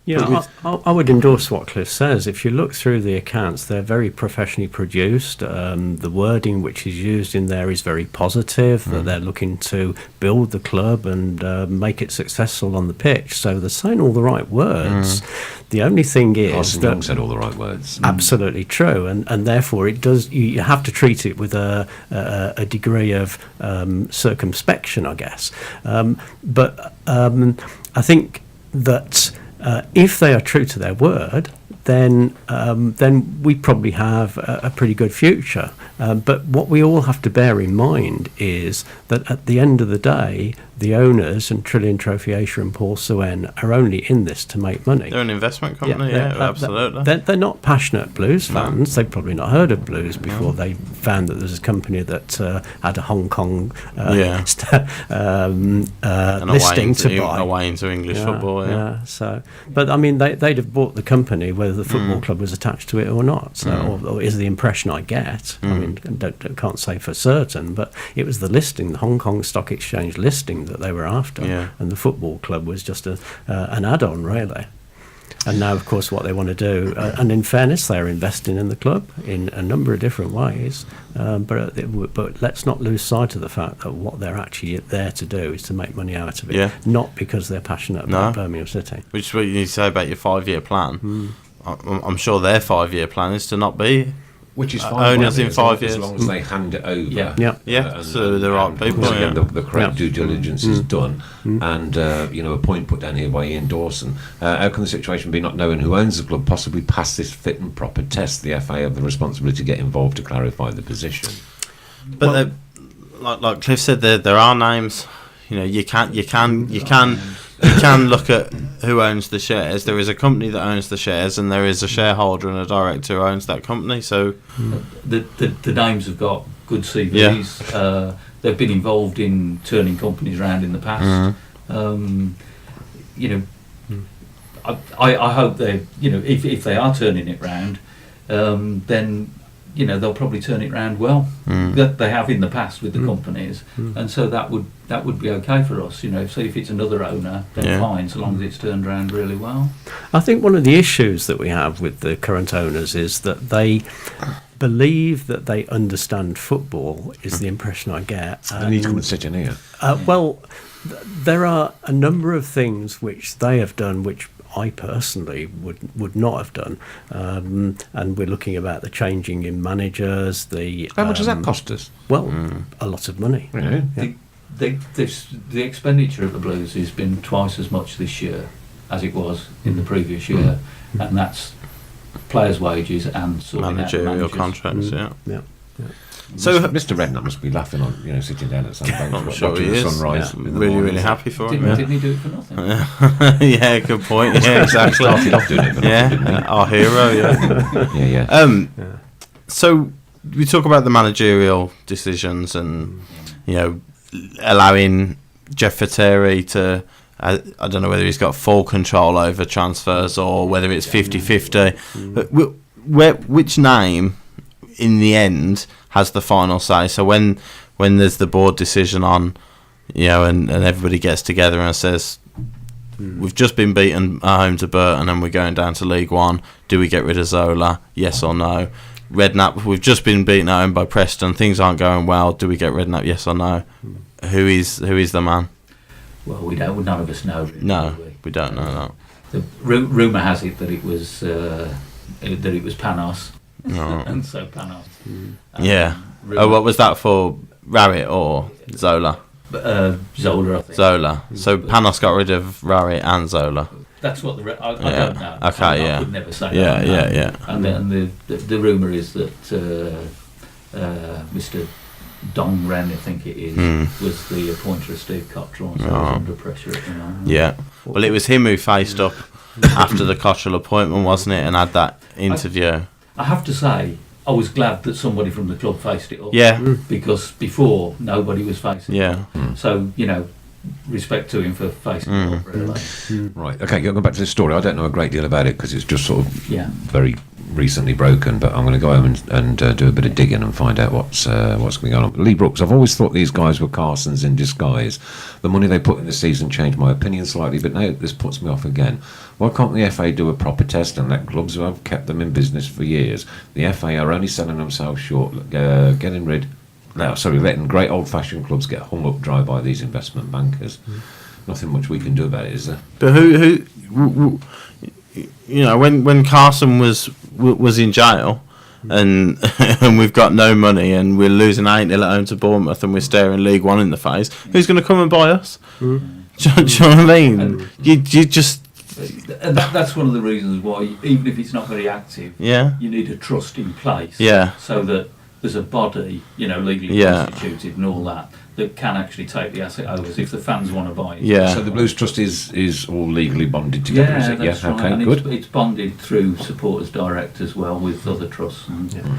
Yeah, I would endorse what Cliff says. If you look through the accounts, they're very professionally produced. The wording which is used in there is very positive, that they're looking to build the club and make it successful on the pitch. So they're saying all the right words. The only thing is Carson Young said all the right words. Absolutely true, and therefore it does. You have to treat it with a degree of circumspection, I guess. But I think that if they are true to their word, then we probably have a pretty good future. But what we all have to bear in mind is that at the end of the day, the owners and Trillion Trophy Asia and Paul Suen are only in this to make money. They're an investment company, absolutely. They're not passionate Blues fans. They've probably not heard of Blues before they found that there was a company that had a Hong Kong listing to buy. Away into English football, So, but I mean, they'd have bought the company whether the football club was attached to it or not. So, or is the impression I get. I mean, can't say for certain, but it was the listing, the Hong Kong Stock Exchange listing that they were after, and the football club was just an add-on, really. And now, of course, what they want to do, and in fairness, they're investing in the club in a number of different ways, but let's not lose sight of the fact that what they're actually there to do is to make money out of it, not because they're passionate about Birmingham City. Which is what you need to say about your 5-year plan. I'm sure their 5-year plan is to not be... Which is fine. Owners in 5 years. As long as they hand it over. So the right people. Again, the correct due diligence is done. And, a point put down here by Ian Dawson. How can the situation be not knowing who owns the club possibly pass this fit and proper test? The FA have the responsibility to get involved to clarify the position. But like Cliff said, there are names. You can look at who owns the shares. There is a company that owns the shares, and there is a shareholder and a director who owns that company. So the names have got good CVs. They've been involved in turning companies around in the past. I hope they, if they are turning it round, then they'll probably turn it round well. That they have in the past with the companies, and so that would be okay for us. So if it's another owner, then fine, so long as it's turned around really well. I think one of the issues that we have with the current owners is that they believe that they understand football, is the impression I get. They need to come and sit in here. There are a number of things which they have done which I personally would not have done, and we're looking about the changing in managers. How much does that cost us? Well, a lot of money. The expenditure at the Blues has been twice as much this year as it was in the previous year, and that's players' wages and managerial contracts. So Mr. Redknapp must be laughing on, sitting down at some bench watching the sunrise. Really happy for him. Didn't he do it for nothing? Good point. Yeah, exactly. Started off doing it for nothing, didn't he? Our hero. So we talk about the managerial decisions and allowing Jeff Fateri to. I don't know whether he's got full control over transfers or whether it's 50-50. But which name, in the end, has the final say? So when there's the board decision on, and everybody gets together and says, we've just been beaten at home to Burton and we're going down to League One, do we get rid of Zola? Yes or no? Redknapp, we've just been beaten at home by Preston, things aren't going well, do we get Redknapp? Yes or no? Who is the man? Well, we don't. None of us know. Really, no, we don't know that. The rumour has it that it was Panos, and so Panos. What was that for? Raritt or Zola? Zola, I think. Zola. So Panos got rid of Raritt and Zola. That's what I don't know. Okay, I would never say that. Yeah. And then the rumour is that Mr. Dong Ren, I think it is, was the appointer of Steve Cottrell, so he was under pressure at the moment. Yeah. Well, it was him who faced up after the Cottrell appointment, wasn't it, and had that interview. I have to say, I was glad that somebody from the club faced it up. Yeah. Because before, nobody was facing it up. Yeah. So, respect to him for facing it up, really. Right, okay, going back to this story, I don't know a great deal about it because it's just sort of very recently broken, but I'm going to go home and do a bit of digging and find out what's going on. Lee Brooks, I've always thought these guys were Carsons in disguise. The money they put in the season changed my opinion slightly, but now this puts me off again. Why can't the FA do a proper test and let clubs who have kept them in business for years? The FA are only selling themselves short, letting great old-fashioned clubs get hung up dry by these investment bankers. Nothing much we can do about it, is there? But who when Carson was in jail and we've got no money and we're losing 8-0 at home to Bournemouth and we're staring League One in the face, who's going to come and buy us? Do you know what I mean? And you just... And that's one of the reasons why, even if it's not very active, you need a trust in place. Yeah. So that as a body, legally constituted and all that can actually take the asset over if the fans want to buy it. Yeah. So the Blues Trust is all legally bonded together, is it? That's right. Okay, and good. It's bonded through Supporters Direct as well with other trusts.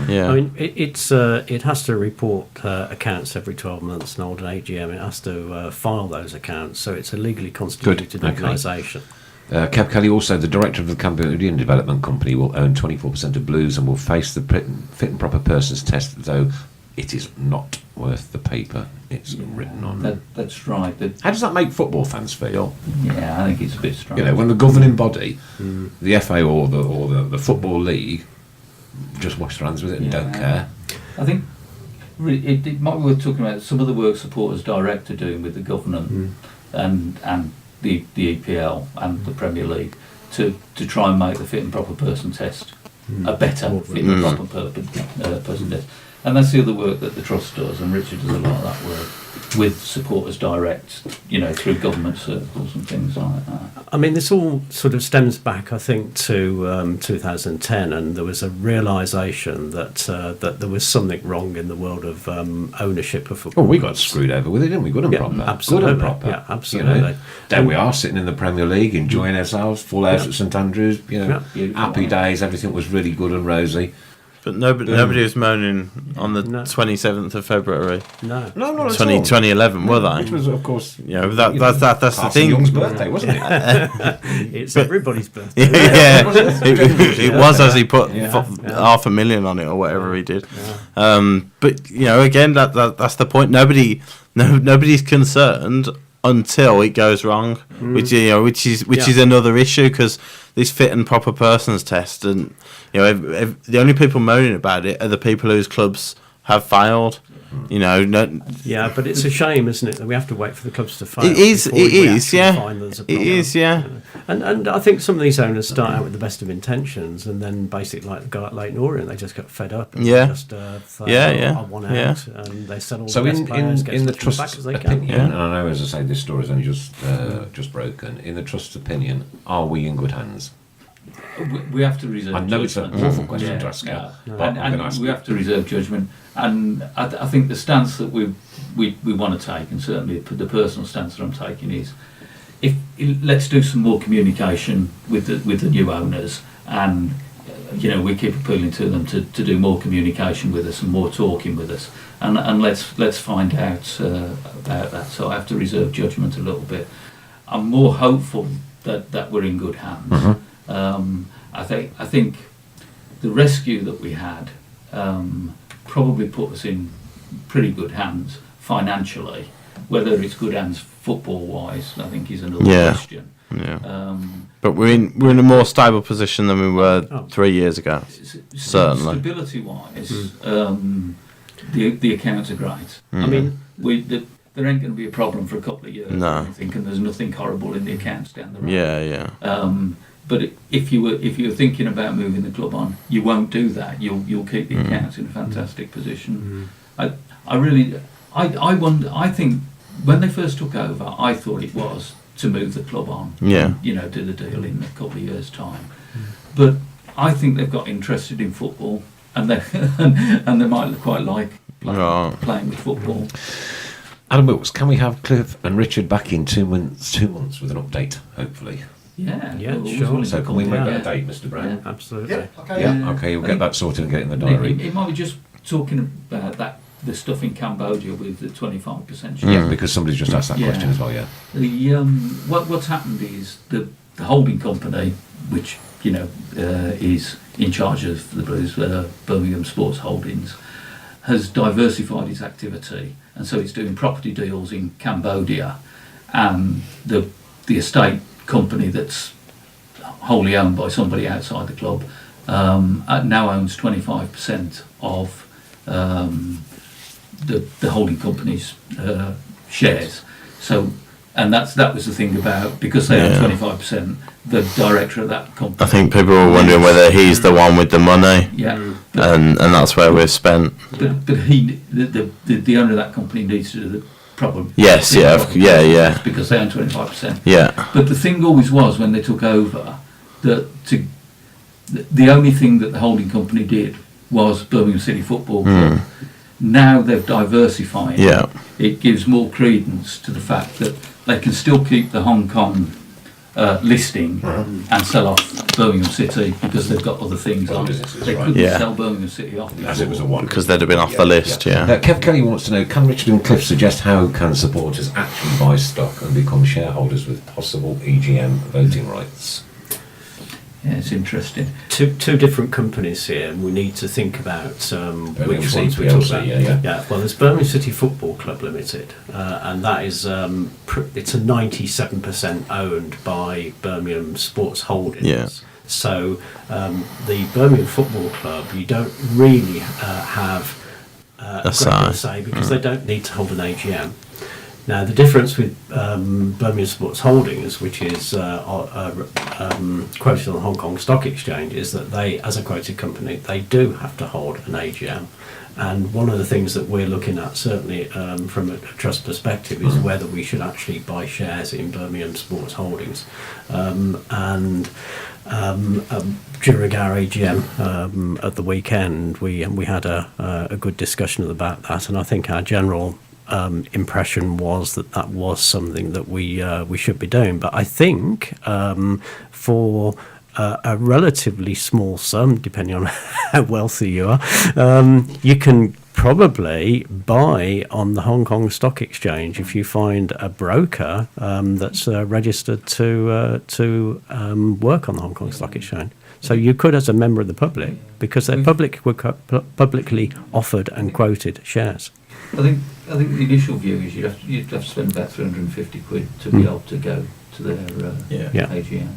Yeah. I mean, it has to report accounts every 12 months, and hold an AGM. It has to file those accounts, so it's a legally constituted Okay. organisation. Kev Kelly, also the director of the Cambodian Development Company, will own 24% of Blues and will face the fit and proper persons test, though it is not worth the paper it's written on. That's right. How does that make football fans feel? Yeah, I think it's a bit strange. When the governing body, the FA or the Football League, just wash their hands with it and don't care. I think it might be worth talking about some of the work Supporters Direct are doing with the government and the EPL and the Premier League to try and make the fit and proper person test a better fit and proper person test. And that's the other work that the Trust does, and Richard does a lot of that work with Supporters Direct, through government circles and things like that. I mean, this all sort of stems back, I think, to 2010, and there was a realisation that there was something wrong in the world of ownership of football. Oh, we got screwed over with it, didn't we? Good and proper. Absolutely. Good and proper. Yeah, absolutely. There we are, sitting in the Premier League, enjoying ourselves, full house at St Andrews, happy days, everything was really good and rosy. But nobody was moaning on the 27th of February. No, not at all. 2011, were they? Which was, of course, that's the Carson thing. Young's birthday, wasn't it? it's everybody's birthday. It was, as he put $500,000 on it or whatever he did. But again, that's the point. Nobody's concerned until it goes wrong, which is another issue, because this fit and proper persons test, and the only people moaning about it are the people whose clubs have failed. Yeah, but it's a shame, isn't it, that we have to wait for the clubs to fail. It is, yeah. Find there's a It problem. is, yeah. And I think some of these owners start out with the best of intentions, and then basically, like the guy at Leighton Orient, they just got fed up. And Yeah. Just thought, Yeah. I want out, and they sell all So the best players, get in the as much back Trust's as they can. opinion, and I know, as I say, this story's only just broken, in the Trust's opinion, are we in good hands? We have to reserve. I know it's an judgment. awful question to ask you, but I'm going to ask we you. have to reserve judgment, and I think the stance that we want to take, and certainly the personal stance that I'm taking, is let's do some more communication with the new owners, and we keep appealing to them to do more communication with us and more talking with us, and let's find out about that. So I have to reserve judgment a little bit. I'm more hopeful that we're in good hands. Mm-hmm. I think the rescue that we had probably put us in pretty good hands financially. Whether it's good hands football-wise, I think, is another question. Yeah. But we're in a more stable position than we were 3 years ago. Certainly. Stability-wise, the accounts are great. Mm. I mean, there ain't going to be a problem for a couple of years. No. I think, and there's nothing horrible in the accounts down the road. Yeah. But if you were thinking about moving the club on, you won't do that. You'll keep the accounts in a fantastic position. I wonder. I think when they first took over, I thought it was to move the club on. Yeah. Do the deal in a couple of years' time. But I think they've got interested in football, and they might quite like playing with football. Adam Wilkes, can we have Cliff and Richard back in 2 months with an update, hopefully? Yeah, sure. So can we make that a date, Mr. Brown? Absolutely. Okay. You'll get that sorted and get it in the diary. It might be just talking about the stuff in Cambodia with the 25% share. Yeah, because somebody's just asked that question as well, What's happened is the holding company, which is in charge of the Blues, Birmingham Sports Holdings, has diversified its activity, and so it's doing property deals in Cambodia, and the estate company that's wholly owned by somebody outside the club now owns 25% of the holding company's shares. So, and that was the thing about, because they own 25%, the director of that company. I think people were wondering whether he's the one with the money. Yeah, and that's where we've spent. But he, the owner of that company, needs to do the proper. Yes, yeah. Because they own 25%. Yeah. But the thing always was, when they took over, that the only thing that the holding company did was Birmingham City Football Club. Now they've diversified. Yeah. It gives more credence to the fact that they can still keep the Hong Kong listing and sell off Birmingham City because they've got other things on. They couldn't sell Birmingham City off As it was a one. Because they'd have been off the list, yeah. Kev Kelly wants to know, can Richard and Cliff suggest how can supporters actually buy stock and become shareholders with possible EGM voting rights? Yeah, it's interesting. Two different companies here, and we need to think about which City ones we talk PLC, about. yeah. Well, there's Birmingham City Football Club Limited, and that is it's a 97% owned by Birmingham Sports Holdings. Yeah. So the Birmingham Football Club, you don't really have a great deal to say because they don't need to hold an AGM. Now, the difference with Birmingham Sports Holdings, which is quoted on the Hong Kong Stock Exchange, is that they, as a quoted company, they do have to hold an AGM. And one of the things that we're looking at, certainly from a trust perspective, is whether we should actually buy shares in Birmingham Sports Holdings. During our AGM at the weekend, we had a good discussion about that, and I think our general impression was that was something that we should be doing. But I think for a relatively small sum, depending on how wealthy you are, you can probably buy on the Hong Kong Stock Exchange if you find a broker that's registered to work on the Hong Kong Stock Exchange. So you could, as a member of the public, because they're publicly offered and quoted shares. I think the initial view is you'd have to spend about 350 quid to be able to go to their AGM.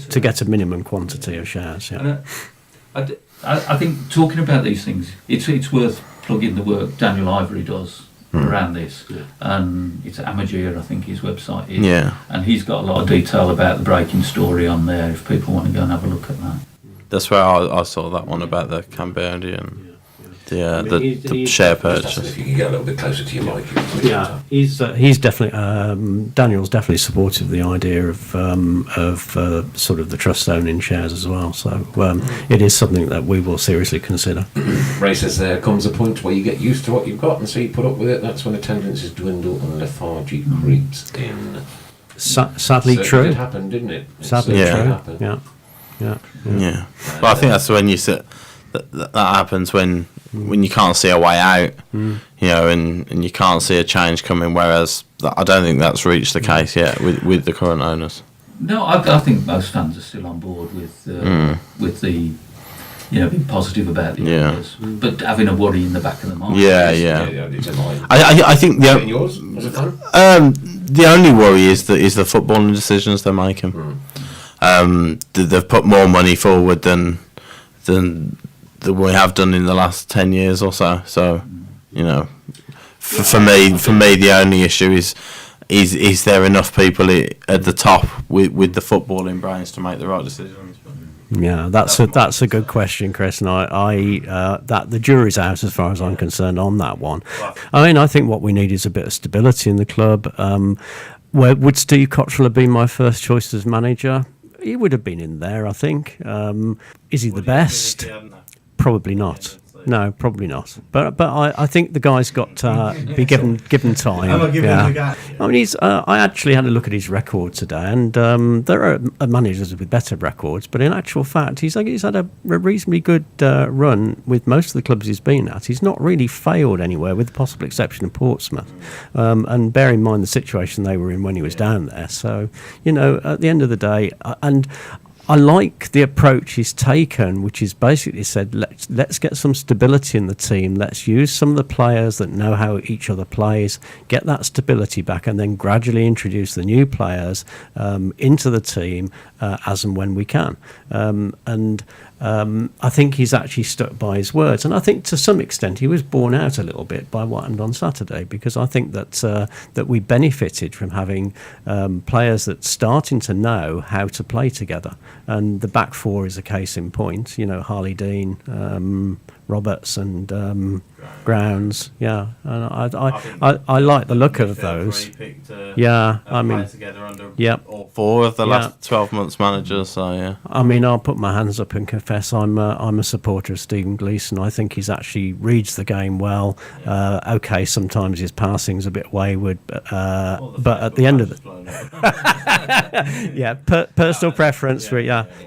To get a minimum quantity of shares. Yeah. And I think talking about these things, it's worth plugging the work Daniel Ivory does around this, and it's Amateur, I think his website is, and he's got a lot of detail about the breaking story on there if people want to go and have a look at that. That's where I saw that one about the Cambodian. The share purchase. If you can get a little bit closer to your mic. Yeah, he's definitely Daniel's definitely supportive of the idea of sort of the trust owning shares as well. So it is something that we will seriously consider. Ray says there comes a point where you get used to what you've got, and so you put up with it. That's when attendances dwindle and lethargy creeps in. Sadly so true. It happened, didn't it? Sadly true. Happened. Yeah. But I think that's when you sit. That happens when you can't see a way out, you know, and you can't see a change coming. Whereas I don't think that's reached the case yet with the current owners. No, I think most fans are still on board with the being positive about the owners, but having a worry in the back of the mind. I think yours as a fan? The only worry is the footballing decisions they're making. They've put more money forward than we have done in the last 10 years or so. So, you know, for me, the only issue is there enough people at the top with the footballing brains to make the right decisions? Yeah, that's a good question, Chris, and I that the jury's out as far as I'm concerned on that one. I mean, I think what we need is a bit of stability in the club. Where would Steve Cottrell have been my first choice as manager? He would have been in there, I think. Is he the best? Probably not. No, probably not. But I think the guy's got to be given time. I mean, I actually had a look at his record today, and there are managers with better records. But in actual fact, he's had a reasonably good run with most of the clubs he's been at. He's not really failed anywhere, with the possible exception of Portsmouth. And bear in mind the situation they were in when he was down there. So, you know, at the end of the day, and I like the approach he's taken, which is basically said, let's get some stability in the team. Let's use some of the players that know how each other plays, get that stability back, and then gradually introduce the new players into the team as and when we can. I think he's actually stuck by his words, and I think to some extent he was borne out a little bit by what happened on Saturday, because I think that we benefited from having players that starting to know how to play together, and the back four is a case in point. You know, Harley Dean, Roberts and Grounds. Yeah, and I like the look of those. Yeah, I mean, together under yep. all 4 of the last 12 months managers. So yeah, I mean, I'll put my hands up and confess I'm a supporter of Stephen Gleeson. I think he's actually reads the game well. Okay, sometimes his passing's a bit wayward, but at the end of the personal preference for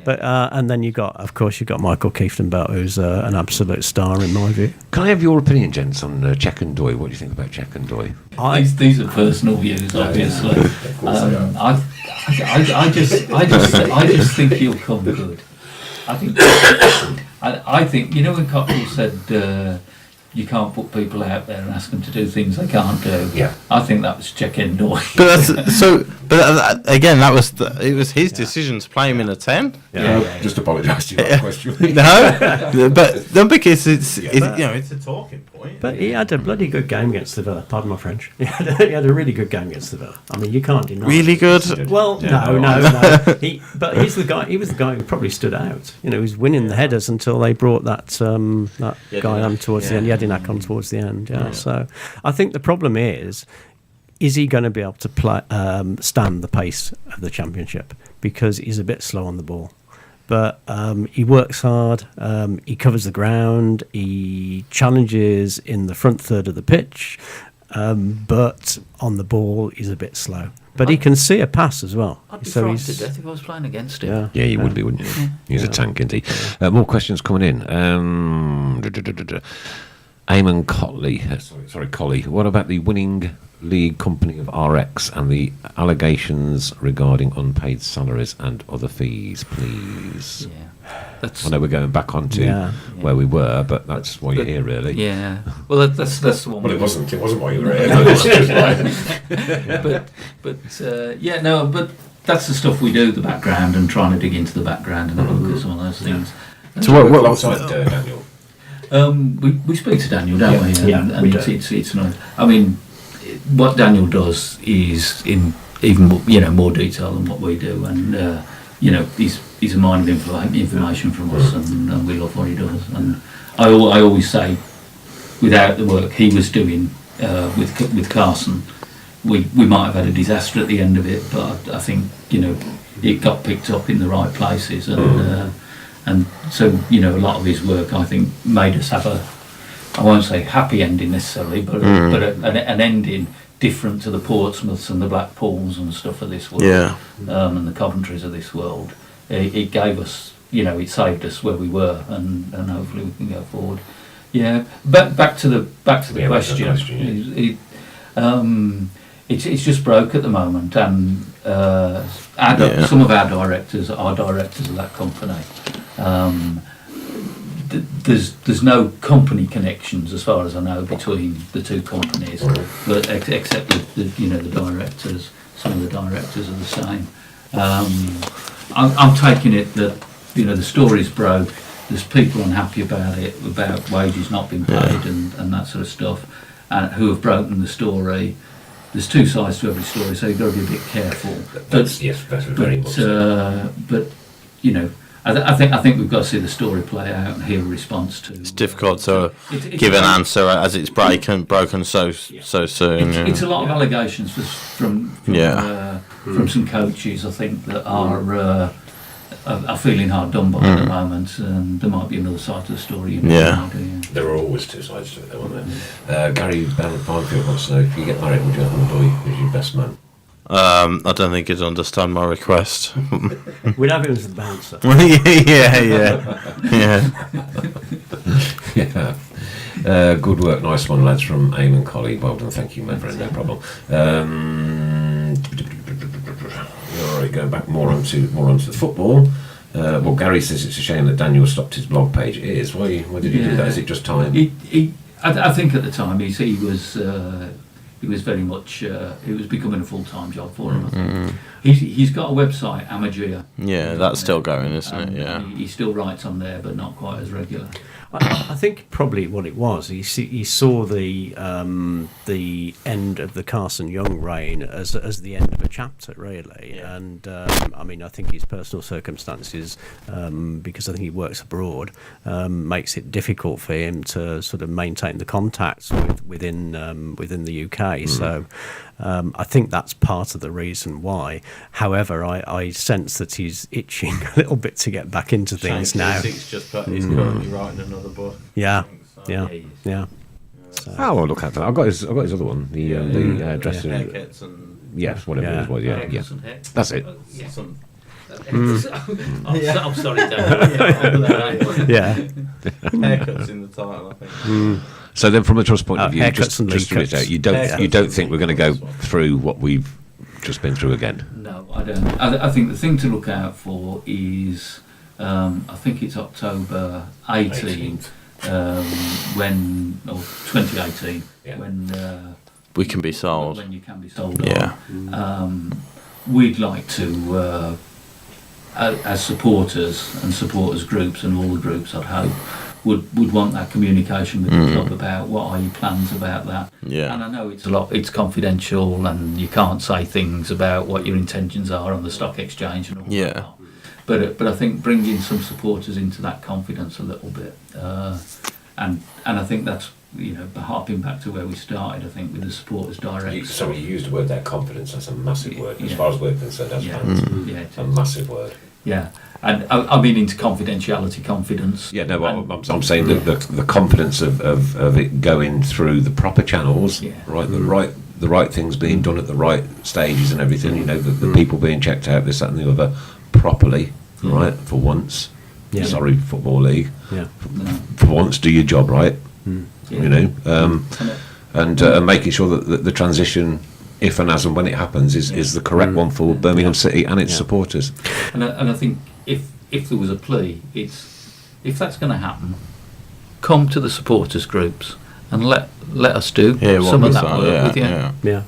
But and then you got Michael Kieftenbelt, who's an absolute star in my view. Can I have your opinion, gents, on Check and Doy? What do you think about Check and Doy? These are personal views, obviously. I just think he'll come good. I think you know when Cockrell said you can't put people out there and ask them to do things they can't do. Yeah, I think that was Check and Doy. But again, it was his decision to play him in a 10. Just apologise to you for that question. No, because it's a talking point. But he had a bloody good game against the Villa. Pardon my French. He had a really good game against the Villa. I mean, you can't deny. Really good. Well, no. He was the guy who probably stood out. You know, he was winning the headers until they brought that guy on towards the end. Jedinak on towards the end. Yeah. So I think the problem is he going to be able to stand the pace of the Championship? Because he's a bit slow on the ball. But he works hard, he covers the ground, he challenges in the front third of the pitch, but on the ball he's a bit slow. But he can see a pass as well. I'd be frightened to death if I was playing against him. Yeah, you would be, wouldn't you? He's a tank, isn't he? More questions coming in. Eamon Colley. What about the winning league company of RX and the allegations regarding unpaid salaries and other fees, please? Yeah. I know we're going back onto where we were, but that's why you're here, really. Yeah. Well, that's the one. Well, it wasn't why you were here. But that's the stuff we do, the background, and trying to dig into the background and have a look at some of those things. So what alongside Daniel? We speak to Daniel, don't we? And we do. It's nice. I mean, what Daniel does is in even more detail than what we do, and he's a mine of information from us, and we love what he does. And I always say, without the work he was doing with Carson, we might have had a disaster at the end of it, but I think it got picked up in the right places, and so a lot of his work I think made us have I won't say happy ending necessarily, but an ending different to the Portsmouths and the Blackpools and stuff of this world, and the Coventries of this world. It gave us, it saved us where we were, and hopefully we can go forward. Yeah, but back to the question. It's just broke at the moment, and some of our directors are directors of that company. There's no company connections as far as I know between the two companies, but except the directors. Some of the directors are the same. I'm taking it that the story's broke. There's people unhappy about it, about wages not being paid and that sort of stuff, who have broken the story. There's two sides to every story, so you've got to be a bit careful. That's very much. I think we've got to see the story play out and hear a response to. It's difficult to give an answer as it's broken so soon. It's a lot of allegations from some coaches, I think, that are feeling hard done by at the moment, and there might be another side to the story. There are always two sides to it, though, aren't there? Gary down at Pinefield wants to know, if you get married, would you have a boy who's your best man? I don't think he'd understand my request. We'd have him as the bouncer. Good work, nice one, lads, from Eamon Colley. Well done, thank you, my friend, no problem. All right, going back more onto the football. Well, Gary says it's a shame that Daniel stopped his blog page. It is. Why did he do that? Is it just time? I think at the time he was very much. It was becoming a full-time job for him. I think. He's got a website, Amagia. Yeah, that's still going, isn't it? Yeah. He still writes on there, but not quite as regular. I think probably what it was, he saw the end of the Carson Young reign as the end of a chapter, really. Yeah. And I mean, I think his personal circumstances, because I think he works abroad, makes it difficult for him to sort of maintain the contacts within the UK. So I think that's part of the reason why. However, I sense that he's itching a little bit to get back into things now. He's currently writing another book. Yeah, I think, so. yeah. Oh, I'll look at that. I've got his other one, the dresser. Haircuts and Yes, whatever it was. Yeah. Haircuts and hair. That's it. some. I'm sorry, Dan. Yeah. Haircuts in the title, I think. So then, from a trust point of view, Haircuts just and to reiterate, lead cuts. you don't think we're going to go through what we've just been through again? No, I don't. I think the thing to look out for is, I think it's October 18th, or 2018, when We can be sold. when you can be sold. Yeah. We'd like to, as supporters and supporters groups and all the groups, I'd hope, would want that communication with the club about what are your plans about that. Yeah. And I know it's confidential and you can't say things about what your intentions are on the stock exchange and all Yeah. that. But I think bringing some supporters into that confidence a little bit, and I think that's, harping back to where we started, I think, with the supporters direct. You used the word there, confidence. That's a massive word as far as we're concerned. That's Yeah, it a is. massive word. Yeah, and I mean into confidentiality, confidence. Yeah, no, I'm saying that the confidence of it going through the proper channels, Yeah. right, the right things being done at the right stages and everything. The people being checked out, this, that, and the other, properly, right, for once. Yeah. Sorry, Football League. Yeah. For once, do your job right. Yeah. And making sure that the transition, if and as and when it happens, is the correct one for Birmingham City and its supporters. And I think if there was a plea, it's if that's going to happen, come to the supporters groups and let us do some of that work with you.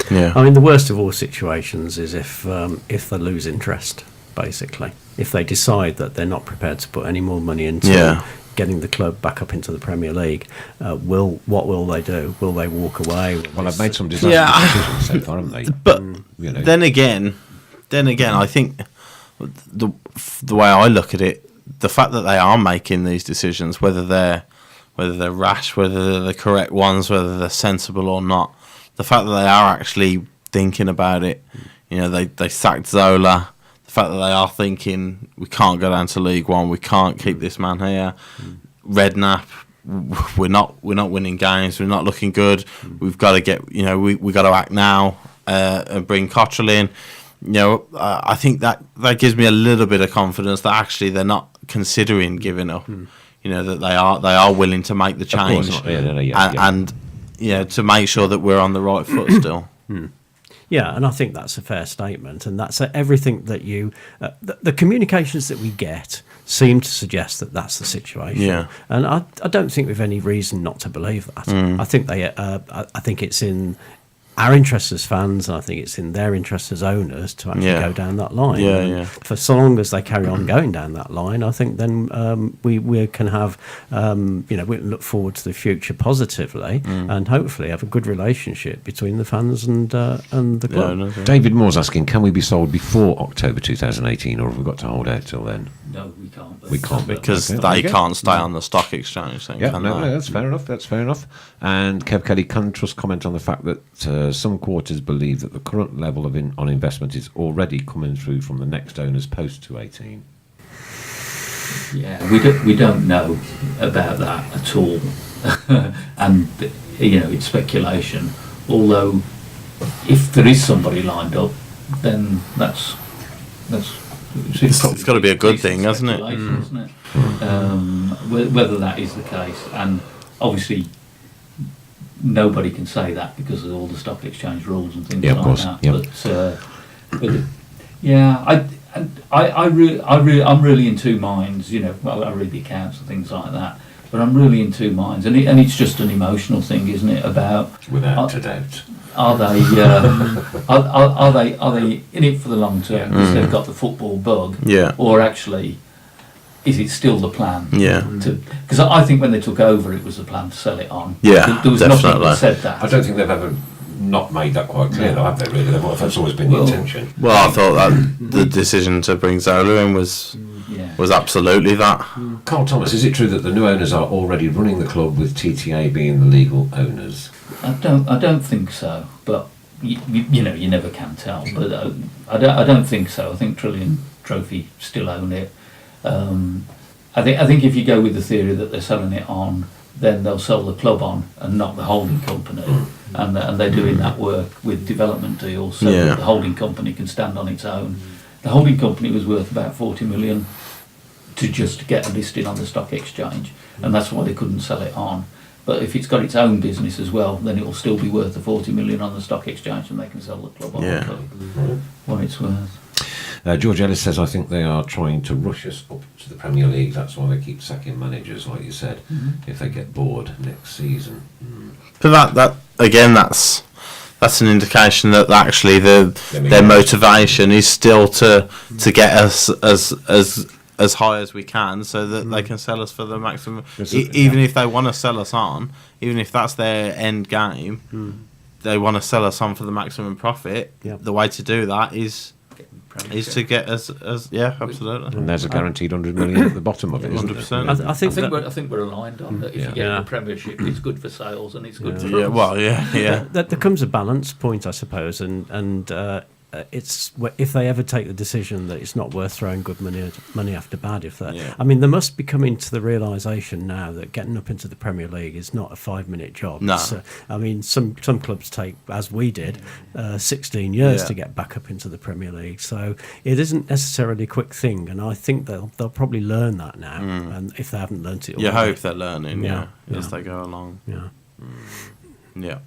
Yeah. I mean, the worst of all situations is if they lose interest, basically. If they decide that they're not prepared to put any more money into getting the club back up into the Premier League, what will they do? Will they walk away? Well, I've made some decisions so far, haven't they? But then again, I think the way I look at it, the fact that they are making these decisions, whether they're rash, whether they're the correct ones, whether they're sensible or not, the fact that they are actually thinking about it, they sacked Zola. The fact that they are thinking we can't go down to League One, we can't keep this man here. Redknapp, we're not winning games, we're not looking good. We've got to get we got to act now and bring Cottrell in. I think that gives me a little bit of confidence that actually they're not considering giving up. That they are willing to make the change and to make sure that we're on the right foot still. Yeah, and I think that's a fair statement, and that's everything that the communications that we get seem to suggest that that's the situation. Yeah, and I don't think we've any reason not to believe that. I think I think it's in our interest as fans, and I think it's in their interest as owners to actually go down that line. For so long as they carry on going down that line, I think then we can have we can look forward to the future positively and hopefully have a good relationship between the fans and the club. David Moore's asking, can we be sold before October 2018, or have we got to hold out till then? No, we can't. We can't because they can't stay on the stock exchange. Then, no, that's fair enough. That's fair enough. And Kev Kelly, can Trust comment on the fact that some quarters believe that the current level of on investment is already coming through from the next owners post 2018? Yeah, we don't know about that at all, and it's speculation. Although, if there is somebody lined up, then that's it's got to be a good thing, hasn't it? Isn't it? Whether that is the case, and obviously nobody can say that because of all the stock exchange rules and things like that. I'm really in two minds. I read the accounts and things like that, but I'm really in two minds, and it's just an emotional thing, isn't it? About without a doubt. Are they are they in it for the long term because they've got the football bug? Yeah. Or actually, is it still the plan? Yeah. Because I think when they took over, it was the plan to sell it on. Yeah, there was nothing definitely. that said that. I don't think they've ever not made that quite clear, though, have they? Really, that's always been the intention. Well, I thought that the decision to bring Zola in was absolutely that. Carl Thomas, is it true that the new owners are already running the club with TTA being the legal owners? I don't think so, but you know, you never can tell. But I don't think so. I think Trillium Trophy still own it. I think if you go with the theory that they're selling it on, then they'll sell the club on and not the holding company, and they're doing that work with development deals so that the holding company can stand on its own. The holding company was worth about 40 million to just get a listing on the stock exchange, and that's why they couldn't sell it on. But if it's got its own business as well, then it will still be worth the 40 million on the stock exchange, and they can sell the club on what it's worth. George Ellis says, I think they are trying to rush us up to the Premier League. That's why they keep sacking managers, like you said, if they get bored next season. But that again, that's an indication that actually their motivation is still to get us as high as we can, so that they can sell us for the maximum. Even if they want to sell us on, even if that's their end game, they want to sell us on for the maximum profit. Yep. The way to do that is to get us as absolutely. And there's a guaranteed 100 million at the bottom of it, isn't 100%. there? I think we're aligned on that. If you get the Premiership, it's good for sales and it's good for there comes a balance point, I suppose, and it's if they ever take the decision that it's not worth throwing good money after bad. I mean, they must be coming to the realisation now that getting up into the Premier League is not a 5-minute job. No. I mean, some clubs take, as we did, 16 years to get back up into the Premier League. So it isn't necessarily a quick thing, and I think they'll probably learn that now. And if they haven't learnt it already. You hope they're learning, as they go along. Yeah.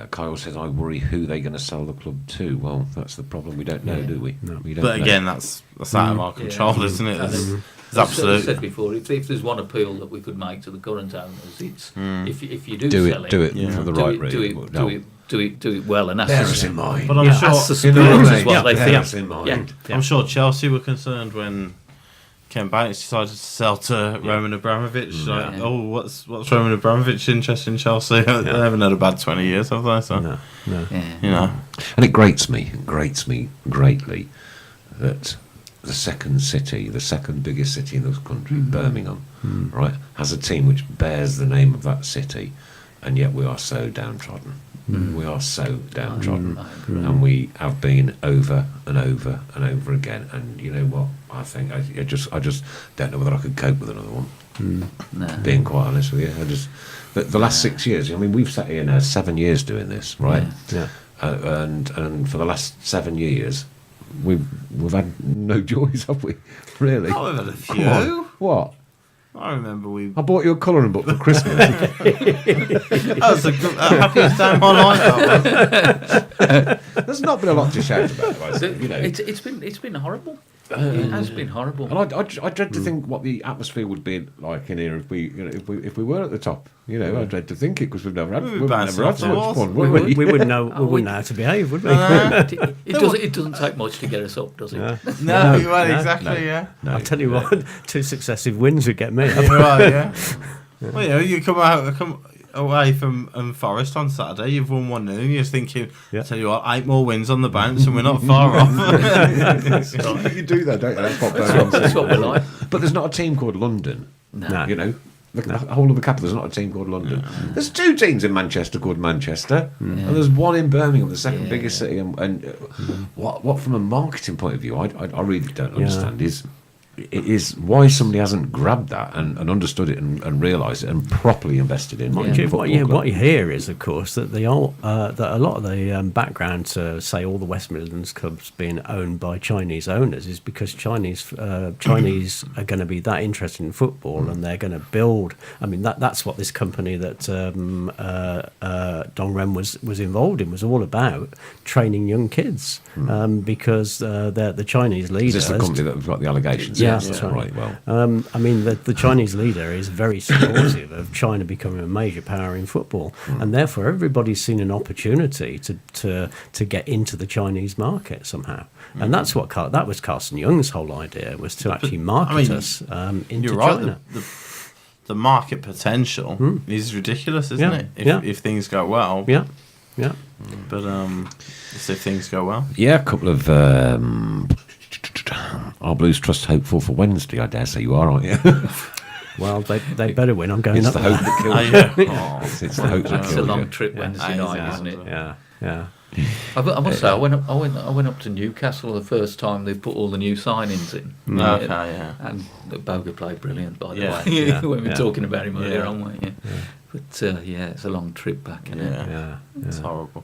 Kyle says, I worry who they're going to sell the club to. Well, that's the problem. We don't know, do we? No. We don't But know. again, that's out of our control, isn't it? It's absolutely. As I said before, if there's one appeal that we could make to the current owners, it's if you do sell do it for the right reason. Do it well, and Bear us in mind. But I'm sure ask the supporters what they Bear think. us in mind. I'm sure Chelsea were concerned when Ken Bates decided to sell to Roman Abramovich. What's Roman Abramovich interest in Chelsea? They haven't had a bad 20 years, have they? So, No. you know. And it grates me greatly that the second biggest city in this country, Birmingham, right, has a team which bears the name of that city, and yet we are so downtrodden. We are so downtrodden, and we have been over and over and over again. And you know what? I think I just don't know whether I could cope with another one. Being quite honest with you, the last 6 years. I mean, we've sat here now 7 years doing this, right? Yeah. And for the last 7 years, we've had no joys, have we? Really? Oh, we've had a few. Come on. What? I remember I bought you a colouring book for Christmas. That was the happiest day of my life. There's not been a lot to shout about, you know. It's been horrible. It has been horrible. And I dread to think what the atmosphere would be like in here if we were at the top. You know, I dread to think it because we've never had so much fun. We wouldn't know how to behave, would we? It doesn't take much to get us up, does it? No, you are exactly. Yeah. No, I'll tell you what, 2 successive wins would get me. Right, yeah. Well, you know, you come away from Forest on Saturday, you've won 1-0, and you're thinking, I tell you what, 8 more wins on the bench and we're not far off. You do that, don't you? That's what we like. But there's not a team called London. No. You know, the whole of the capital, there's not a team called London. There's 2 teams in Manchester called Manchester, and there's one in Birmingham, the second biggest city. And what from a marketing point of view, I really don't understand is why somebody hasn't grabbed that and understood it and realised it and properly invested in it. What you hear is, of course, that that a lot of the background to say all the West Midlands clubs being owned by Chinese owners is because Chinese are going to be that interested in football and they're going to build. I mean, that's what this company that Dong Ren was involved in was all about, training young kids, because the Chinese leaders. Is this the company that have got the allegations? yes, that's Yeah, right. well. I mean, the Chinese leader is very supportive of China becoming a major power in football, and therefore everybody's seen an opportunity to get into the Chinese market somehow. And that's what that was Carson Young's whole idea, was to actually market us into You're right. China. The market potential is ridiculous, isn't Yeah, it? If things go well. Yeah, yeah. But let's see if things go well. Yeah, a couple of our Blues Trust hopeful for Wednesday, I dare say you are, aren't you? Well, they better win. I'm going It's up the there. hope that kills you. It's the hope that It's a kills long you. trip Wednesday night, isn't it? Yeah. I must say, I went up to Newcastle the first time they put all the new signings in. Okay, yeah. And Boga played brilliant, by the Yeah, way. yeah, when we were yeah. talking about him earlier Yeah. on, weren't you? But it's a long trip back, isn't it? Yeah. It's horrible.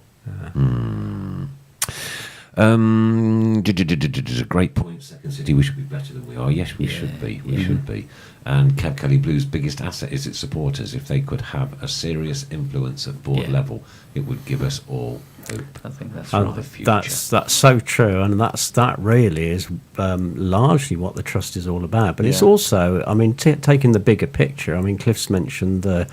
Great point, Second City. We should be better than we are. Yes, we should be. We should be. And Kev Kelly Blues' biggest asset is its supporters. If they could have a serious influence at board level, it would give us all hope. I think that's And right. the future. that's so true, and that really is largely what the trust is all about. But it's Yeah. also, I mean, taking the bigger picture. I mean, Cliff's mentioned the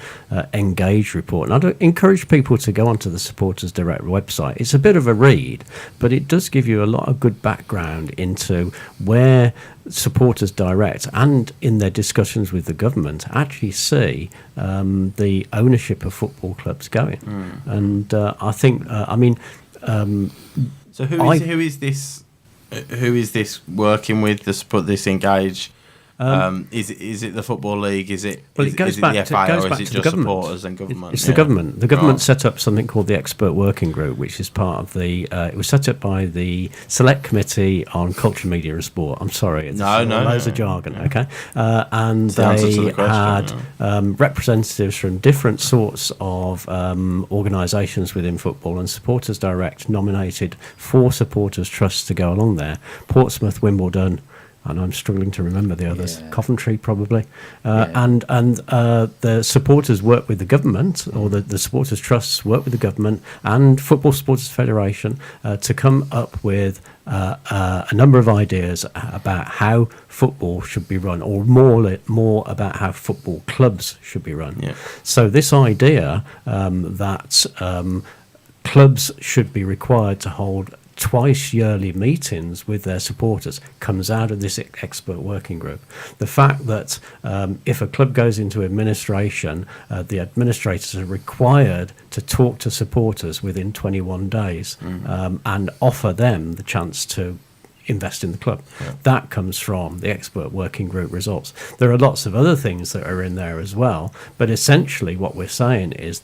Engage report, and I'd encourage people to go onto the Supporters Direct website. It's a bit of a read, but it does give you a lot of good background into where Supporters Direct and in their discussions with the government actually see the ownership of football clubs going. And I think, So who is this? Who is this working with to put this Engage? Is it the Football League? Is it Well, it goes is it back the to- FA, it goes or back is it to the just government. supporters and government? It's the government. The government Right. set up something called the Expert Working Group, which is part of the. It was set up by the Select Committee on Culture, Media and Sport. I'm sorry, it's loads of jargon. Okay, and the answer to they the question, had representatives from different sorts of organisations within football, and Supporters Direct nominated 4 supporters trusts to go along there: Portsmouth, Wimbledon. And I'm struggling to remember the others. Yeah. Coventry, probably. And the supporters work with the government, or the supporters trusts work with the government and Football Supporters Federation to come up with a number of ideas about how football should be run, or more about how football clubs should be run. Yeah. So this idea that clubs should be required to hold twice yearly meetings with their supporters comes out of this expert working group. The fact that if a club goes into administration, the administrators are required to talk to supporters within 21 days and offer them the chance to invest in the club. That comes from the expert working group results. There are lots of other things that are in there as well, but essentially what we're saying is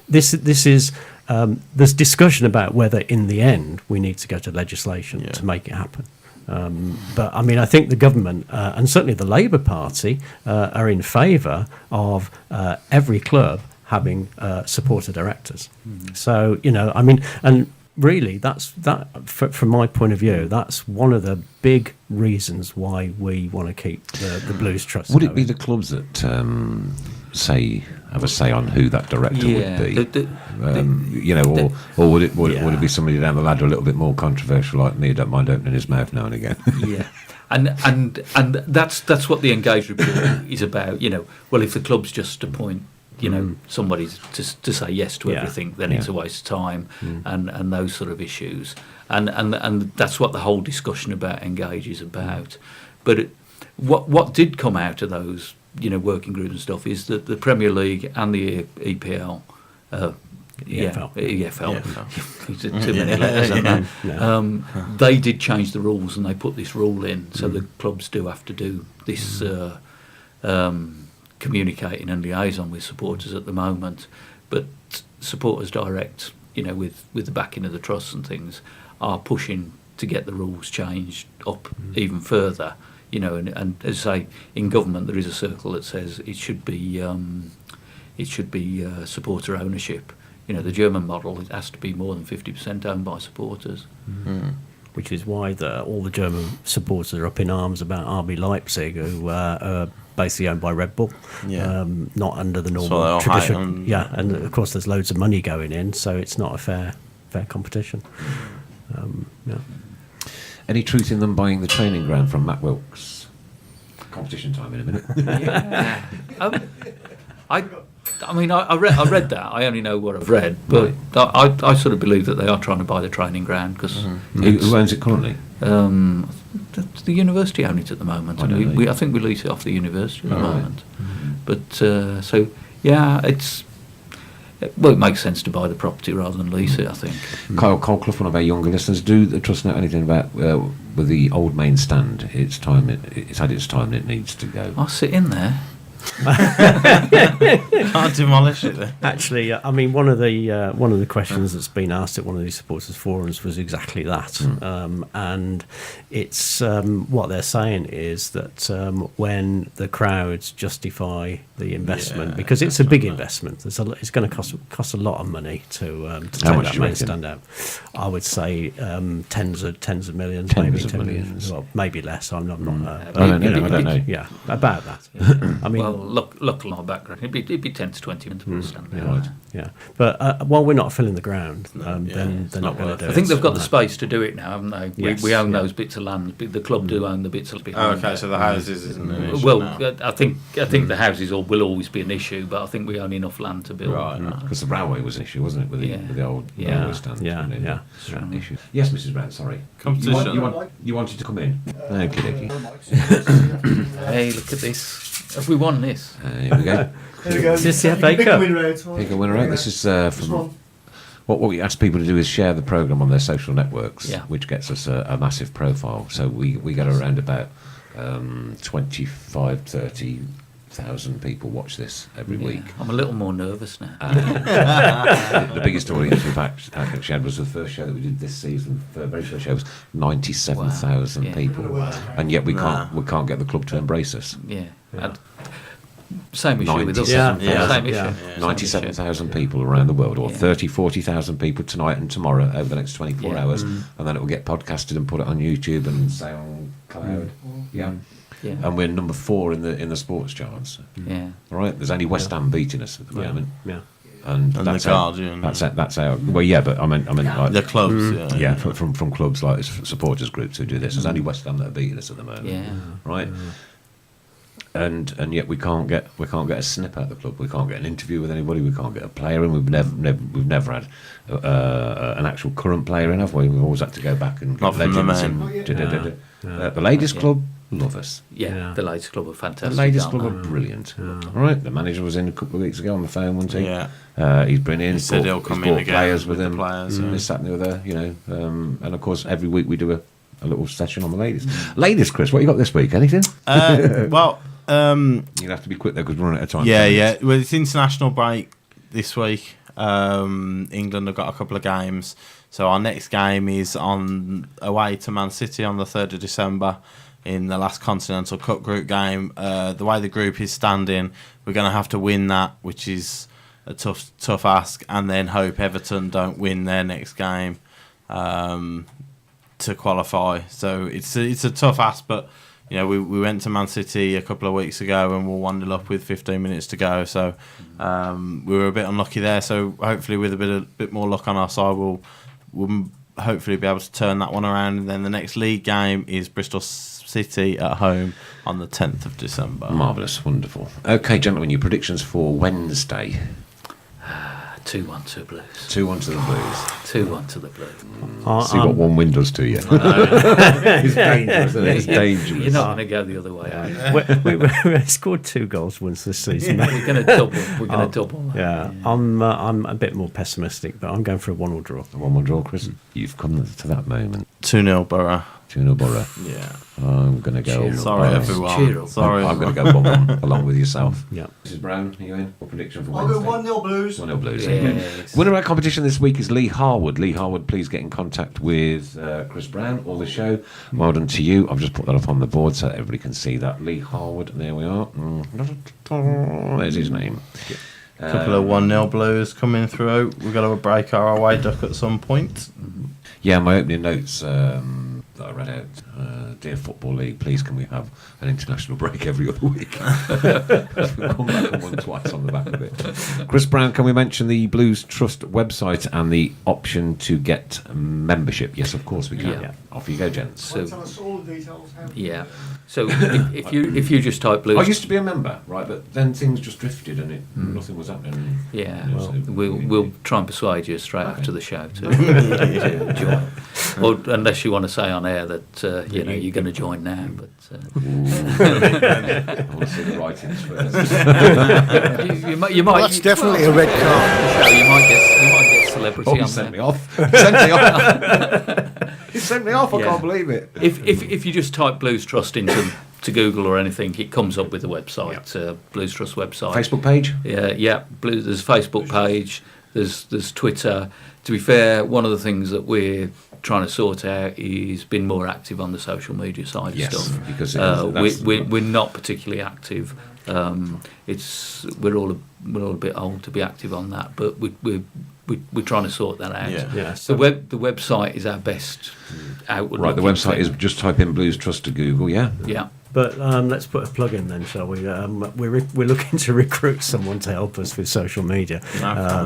there's discussion about whether in the end we need to go to legislation to make it happen. But I mean, I think the government and certainly the Labour Party are in favour of every club having supporter directors. So, I mean, and really, from my point of view, that's one of the big reasons why we want to keep the Blues Trust. Would it be the clubs that have a say on who that director would be? Or would it be somebody down the ladder a little bit more controversial like me who don't mind opening his mouth now and again? Yeah. And that's what the Engage report is about. Well, if the clubs just appoint somebody to say yes to everything, then it's a waste of time, and those sort of issues, and that's what the whole discussion about Engage is about. But what did come out of those working groups and stuff is that the Premier League and the EPL, EFL. Too many letters, aren't they? They did change the rules, and they put this rule in, so the clubs do have to do this communicating and liaison with supporters at the moment. But Supporters Direct, with the backing of the trusts and things, are pushing to get the rules changed up even further. And as I say, in government there is a circle that says it should be supporter ownership. The German model, it has to be more than 50% owned by supporters. Which is why all the German supporters are up in arms about RB Leipzig, who are basically owned by Red Bull, not under the normal tradition. And of course there's loads of money going in, so it's not a fair competition. Any truth in them buying the training ground from Matt Wilkes? competition time in a minute. Yeah. I mean, I read that. I only know what I've read, but I sort of believe that they are trying to buy the training ground because Who owns it currently? the university own it at the moment. I don't And know. I think we lease it off the university at the moment. But so yeah, it makes sense to buy the property rather than lease it, I think. Kyle Clough, one of our younger listeners, do the Trust know anything about with the old main stand? It's time. It's had its time and it needs to go. I'll sit in there. Can't demolish it then. Actually, I mean, one of the questions that's been asked at one of these supporters forums was exactly that, and it's what they're saying is that when the crowds justify the investment, because it's a big investment, it's going to cost a lot of money to take much that do you main reckon? stand out. I would say tens of millions, Tens maybe of 10 million. millions. Well, maybe less. I'm not. I don't know. Yeah, about that. I mean. Well, look at my background. It'd be 10 to 20 minutes to stand there. Right. Yeah, but while we're not filling the ground, then they're not going to do it. I think they've got the space to do it now, haven't they? Yes, we own yeah. those bits of land. The club do own the bits of Oh, behind. okay, so the houses isn't an issue Well, now. I think the houses will always be an issue, but I think we own enough land to build. Right. Because the railway was an issue, wasn't it, with the old Yeah. railway stand? Yeah, wasn't it? yeah. Strong issue. Yes, Mrs. Brown, sorry. Competition. You wanted to come in? Okay. Hey, look at this. Have we won this? Here we go. There we go. Is this the FA Cup? Pick a winner out. This is from... What we ask people to do is share the programme on their social networks, which gets us a massive profile. So we get around about 25, 30,000 people watch this every week. I'm a little more nervous now. The biggest audience we've actually had was the first show that we did this season. The very first show was 97,000 Wow. Yeah. people, and yet we can't get the club to embrace us. Yeah. Same issue with us. 97,000 Same issue. 97,000 people around the world, or Yeah. 30, 40,000 people tonight and tomorrow over the next 24 hours, and then it will get podcasted and put it on YouTube and say on Cloud. Yeah. And we're number 4 in the sports charts. Yeah. All right, there's only West Ham beating us at the moment. Yeah. And that's the Guardian. That's our. Well, yeah, but I mean, like, The clubs, yeah, from clubs like supporters groups who do this. There's only West Ham that are beating us at the moment. Yeah. Right. And yet we can't get a snip out of the club. We can't get an interview with anybody. We can't get a player in. We've never had an actual current player in, have we? We've always had to go back and Not get from the legends men. and the ladies' club love us. Yeah. The ladies' club are The fantastic. ladies' aren't club are they? brilliant. All right, the manager was in a couple of weeks ago on the phone, wasn't he? Yeah. He's been in. He said he'll come in again players with with the him. players, yeah. This, that, and the other. You know, and of course every week we do a little session on the ladies. Ladies, Chris, what you got this week? Anything? Well, You'll have to be quick though because we're running out of time. yeah. Well, it's international break this week. England have got a couple of games. So our next game is away to Man City on the 3rd of December in the last Continental Cup group game. The way the group is standing, we're going to have to win that, which is a tough ask, and then hope Everton don't win their next game to qualify. So it's a tough ask, but you know, we went to Man City a couple of weeks ago and we're 1-0 up with 15 minutes to go. So we were a bit unlucky there. So hopefully with a bit more luck on our side, we'll hopefully be able to turn that one around. And then the next league game is Bristol City at home on the 10th of December. Marvellous, wonderful. Okay, gentlemen, your predictions for Wednesday. 2-1 to the Blues. 2-1 to the Blues. 2-1 to the Blues. See what one win does to you. It's dangerous, isn't it? It's dangerous. You're not going to go the other way, are you? We scored 2 goals once this season. We're going to double. We're going to double. Yeah, I'm a bit more pessimistic, but I'm going for a 1-1 draw. A 1-1 draw, Chris. You've come to that moment. 2-0 Borough. 2-0 Borough. Yeah. I'm going to go. Cheer up. Sorry, Borough. everyone. Cheer up. Sorry. I'm going to go 1-1 along with yourself. Yeah. Mrs. Brown, are you in? What prediction for I'll Wednesday? go 1-0 Blues. 1-0 Blues. Yes. Winner of our competition this week is Lee Harwood. Lee Harwood, please get in contact with Chris Brown or the show. Well done to you. I've just put that up on the board so everybody can see that. Lee Harwood, there we are. There's his name. A couple of 1-0 Blues coming through. We've got to break our away duck at some point. Yeah, my opening notes that I read out dear Football League, please can we have an international break every other week? We've come back and won twice on the back of it. Chris Brown, can we mention the Blues Trust website and the option to get membership? Yes, of course we can. Yeah. Off you go, gents. So, Tell us all the details. yeah. So if you just type Blues, I used to be a member, right, but then things just drifted and nothing was happening. yeah, You know, well, so we'll try and persuade you straight after the show to join. Or unless you want to say on air that you're going to join now, but I want to see the writings first. you might. Well, that's definitely a red card. You might get celebrity Oh, he on sent there. me off. He sent me off. He sent me off. I Yeah. can't believe it. If you just type Blues Trust into Google or anything, it comes up with the website, Blues Trust website. Facebook page? Yeah. There's a Facebook page. There's Twitter. To be fair, one of the things that we're trying to sort out is being more active on the social media side Yes, of stuff. because that's we're not particularly active. We're all a bit old to be active on that, but we're trying to sort that out. Yeah. The website is our best outward. Right, the looking website is thing. just type in Blues Trust to Google, yeah? Yeah. But let's put a plug in then, shall we? We're looking to recruit someone to help us with social media.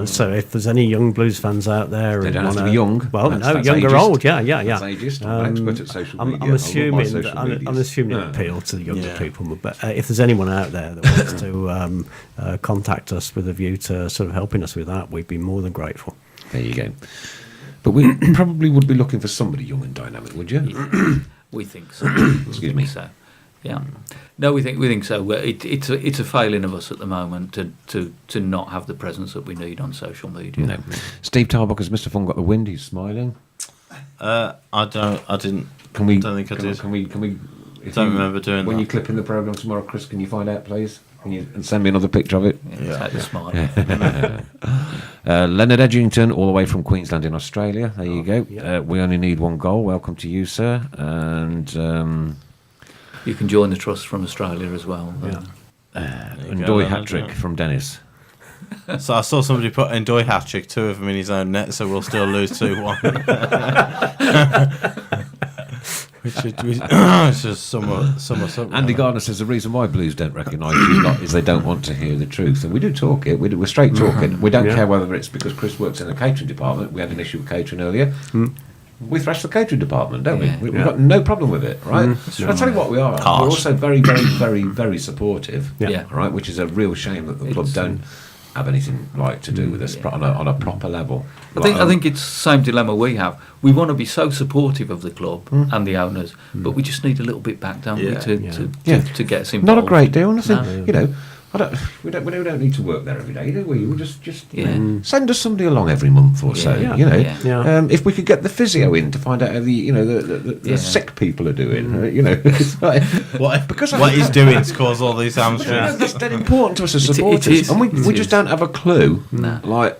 So if there's any young blues fans out there, They who don't have to wanna- be young. Well, That's young or ageist. old, yeah. That's ageist. I'm an expert at social media. I'm assuming I love my that, social I'm medias. assuming it Yeah. appeal to the younger Yeah. people. But if there's anyone out there that wants to contact us with a view to sort of helping us with that, we'd be more than grateful. There you go. But we probably would be looking for somebody young and dynamic, would you? We think so. Excuse me. So, yeah. No, we think so. It's a failing of us at the moment to not have the presence that we need on social media. No. Steve Tarbuck, has Mr. Fun got the wind? He's smiling. I didn't. Can we? Don't think I did. Can we? If Don't remember doing when that. you clip in the program tomorrow, Chris, can you find out, please? And send me another picture of it. Take the smile. Leonard Edgington, all the way from Queensland in Australia. There you go. yeah. We only need one goal. Welcome to you, sir. And You can join the trust from Australia as well. and go, Doy Leonard, hat trick yeah. from Dennis. So I saw somebody put Ndoye hat trick, 2 of them in his own net, so we'll still lose 2-1. Which is somewhat. Andy Gardner says the reason why Blues don't recognise you lot is they don't want to hear the truth. And we do talk it. We're straight talking. We don't Yeah. care whether it's because Chris works in the catering department. We had an issue with catering earlier. We thrash the catering department, don't Yeah. we? We've got no problem with it, right? I'll tell you what we are. Harsh. We're also very, very, very, very supportive, Yeah. right? Which is a real shame that the club It's, don't have anything like to do with us on a proper level. I think it's the same dilemma we have. We want to be so supportive of the club and the owners, but we just need a little bit back, don't we, Yeah. to get us involved. Not a great deal, nothing. No. You know, we don't need to work there every day, do we? We just you Yeah. know, send us somebody along every month or so. Yeah. You know, Yeah. Yeah. if we could get the physio in to find out how the Yeah. sick people are doing, you know, it's like, because What he's doing to cause all these hamstrings. it's dead important to us as It supporters, is. and we It just is. don't have a clue. No. Like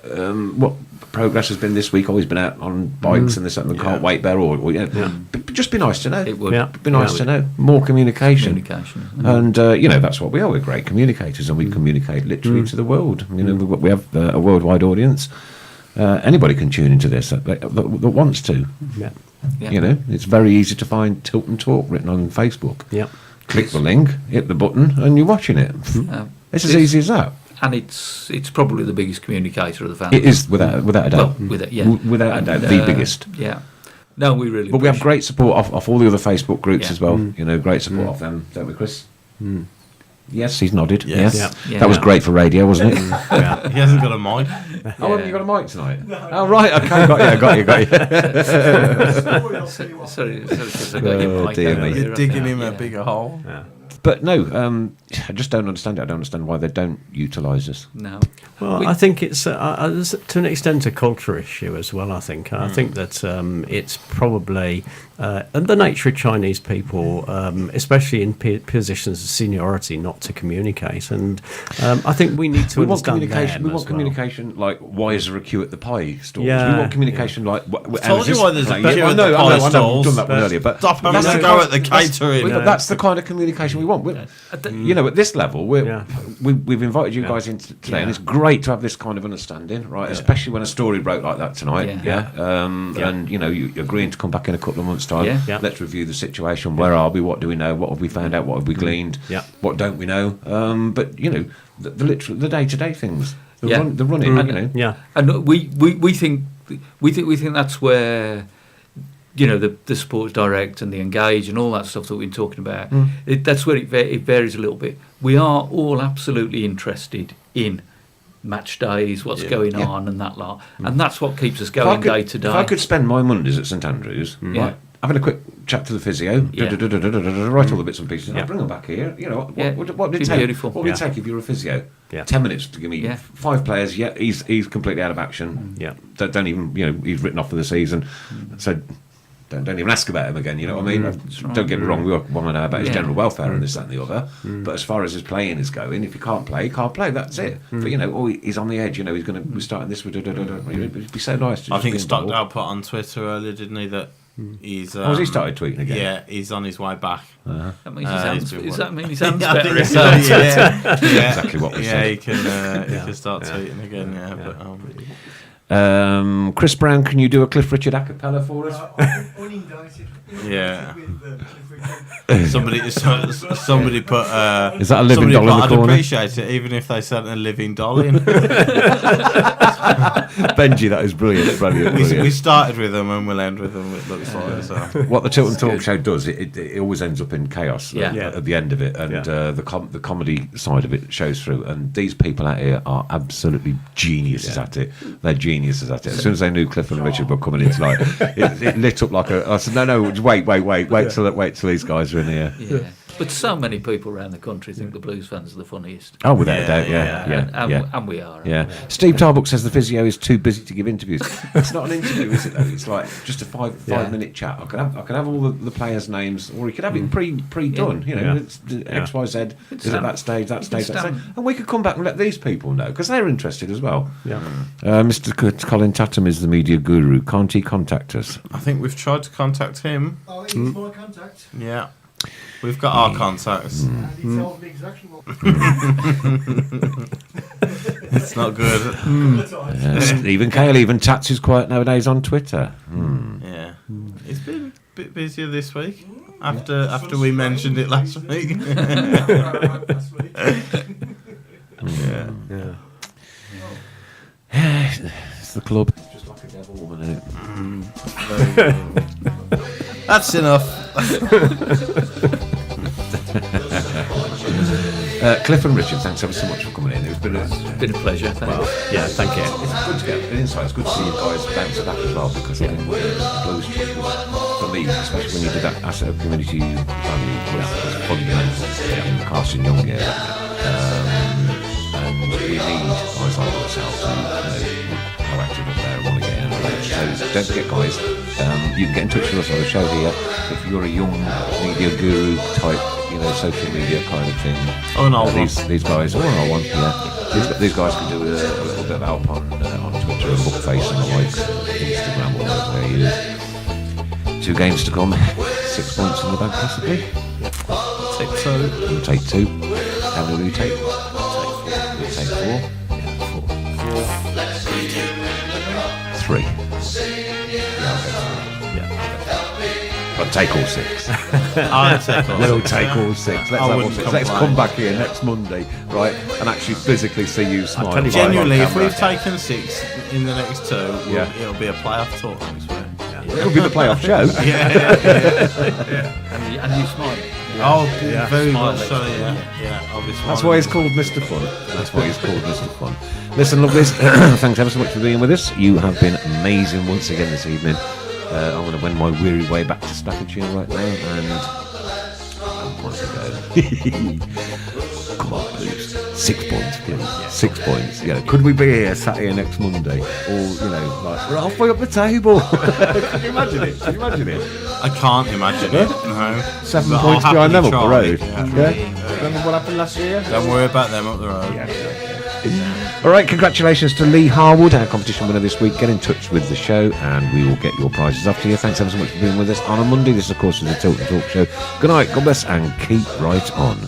what progress has been this week. Always been out on bikes and this and the can't wait there, or you know, just be nice to know. It would. Yeah. Be nice to know more communication. Communication. And you know, that's what we are. We're great communicators, and we communicate literally to the world. You know, we have a worldwide audience. Anybody can tune into this that wants to. Yeah. Yeah. You know, it's very easy to find Tilton Talk written on Facebook. Yeah. Click the link, hit the button, and you're watching it. It's as easy as that. And it's probably the biggest communicator of the fans. It is without a doubt. Well, with it, yeah. Without a doubt, And, the biggest. Yeah. No, we really. But we have appreciate great support off all the other Facebook groups Yeah. as well. You know, great support off them, don't we, Chris? Yes, he's nodded. Yes. Yes. Yeah. That was great for radio, wasn't it? Yeah. He hasn't got a mic. Oh, haven't you got a mic tonight? Oh, right, okay, got you. Sorry, Chris, I got your Oh, mic dear over me. there. You're digging him Yeah. a bigger hole. But no, I just don't understand it. I don't understand why they don't utilise us. No. Well, I think it's to an extent a culture issue as well. I think that it's probably the nature of Chinese people, especially in positions of seniority, not to communicate. And I think we need to We want understand communication. them We as want well. communication like why is there a queue at the pie stalls? Yeah. We want communication like. Told you why there's a queue I at know, the I pie know, I've stalls. done that one earlier. But Stop having that's to the go kind- at the catering. But that's the kind of communication we want? At this level, we've invited you guys in today, and it's great to have this kind of understanding, right? Especially when a story broke like that tonight. And you're agreeing to come back in a couple of months' time. Let's review the situation. Where are we? What do we know? What have we found out? What have we gleaned? What don't we know? But the day-to-day things, the running. And we think that's where the sports direct and the engage and all that stuff that we've been talking about. That's where it varies a little bit. We are all absolutely interested in match days, what's going on, and that lot, and that's what keeps us going day to day. If I could spend my Mondays at St Andrews, right, having a quick chat to the physio, write all the bits and pieces, I'll bring them back here. What would it take? Beautiful. What would it take if you're a physio? 10 minutes to give me 5 players. He's completely out of action. Don't even he's written off for the season. So don't even ask about him again. You know what I mean? Don't get me wrong. We want to know about his general welfare and this, that, and the other. But as far as his playing is going, if he can't play, he can't play. That's it. But he's on the edge. He's going to be starting this. It'd be so nice. To I think Stockdale put on Twitter earlier, didn't he, that he's. Has he started tweeting again? Yeah, he's on his way back. That means does that mean his hands better? Exactly what we said. He can start tweeting again. Chris Brown, can you do a Cliff Richard a cappella for us? Yeah. Somebody put. Is that a living doll in the I'd corner? appreciate it, even if they sent a living doll in. Benji, that is brilliant. We started with them and we'll end with them. It looks like so. What the Tilton Talk Show does, it always ends up in chaos at the end of it, and the comedy side of it shows through. And these people out here are absolutely geniuses at it. They're geniuses at it. As soon as they knew Cliff and Richard were coming in tonight, it lit up like a. I said, no, wait till these guys are in here. Yeah. But so many people around the country think the Blues fans are the funniest. Oh, without a doubt, and we are. Yeah. Steve Tarbuck says the physio is too busy to give interviews. It's not an interview, is it? Though it's like just a 5-minute chat. I could have all the players' names, or he could have it pre-done. It's X, Y, Z. Is at that stage, that stage, and we could come back and let these people know because they're interested as well. Mr. Colin Tatum is the media guru. Can't he contact us? I think we've tried to contact him. Oh, he's my contact. Yeah. We've got our contacts. And he tells me exactly what. It's not good. Stephen Cale even tats is quiet nowadays on Twitter. Yeah. He's been a bit busier this week. After we mentioned it last week. It's the club. Just like a devil woman, isn't it? That's enough. Cliff and Richard, thanks ever so much for coming in. It's been a pleasure. Thank you. It's good to get an insight. It's good to see you guys bounce back as well because I think Blues for me, especially when you did that asset of community value, was fundamental in casting young here. And we need guys like yourself to proactive up there and want to get in. So don't forget, guys, you can get in touch with us on the show here if you're a young media guru type, social media kind of thing. These guys, these guys can do a little bit of help on Twitter and Bookface and the likes, Instagram, whatever they use. 2 games to come, 6 points in the bank possibly. Take 2. How many will you take? Take 4. 3. But take all 6. I'll take all 6. We'll take all 6. Let's come back here next Monday, right, and actually physically see you smile. Genuinely, if we've taken 6 in the next 2, it'll be a playoff talk next week. It'll be the playoff show. And you smile. Very much so, obviously. That's why he's called Mr. Fun. Listen, lovelies, thanks ever so much for being with us. You have been amazing once again this evening. I'm going to wend my weary way back to Staffordshire right now, and once again, come on, please, 6 points, please, 6 points. Could we be here sat here next Monday, or like we're halfway up the table? Can you imagine it? I can't imagine it. No. 7 points behind them up the road. Remember what happened last year? Don't worry about them up the road. All right, congratulations to Lee Harwood, our competition winner this week. Get in touch with the show and we will get your prizes off to you. Thanks ever so much for being with us on a Monday. This, of course, is the Tilton Talk Show. Good night, God bless, and keep right on.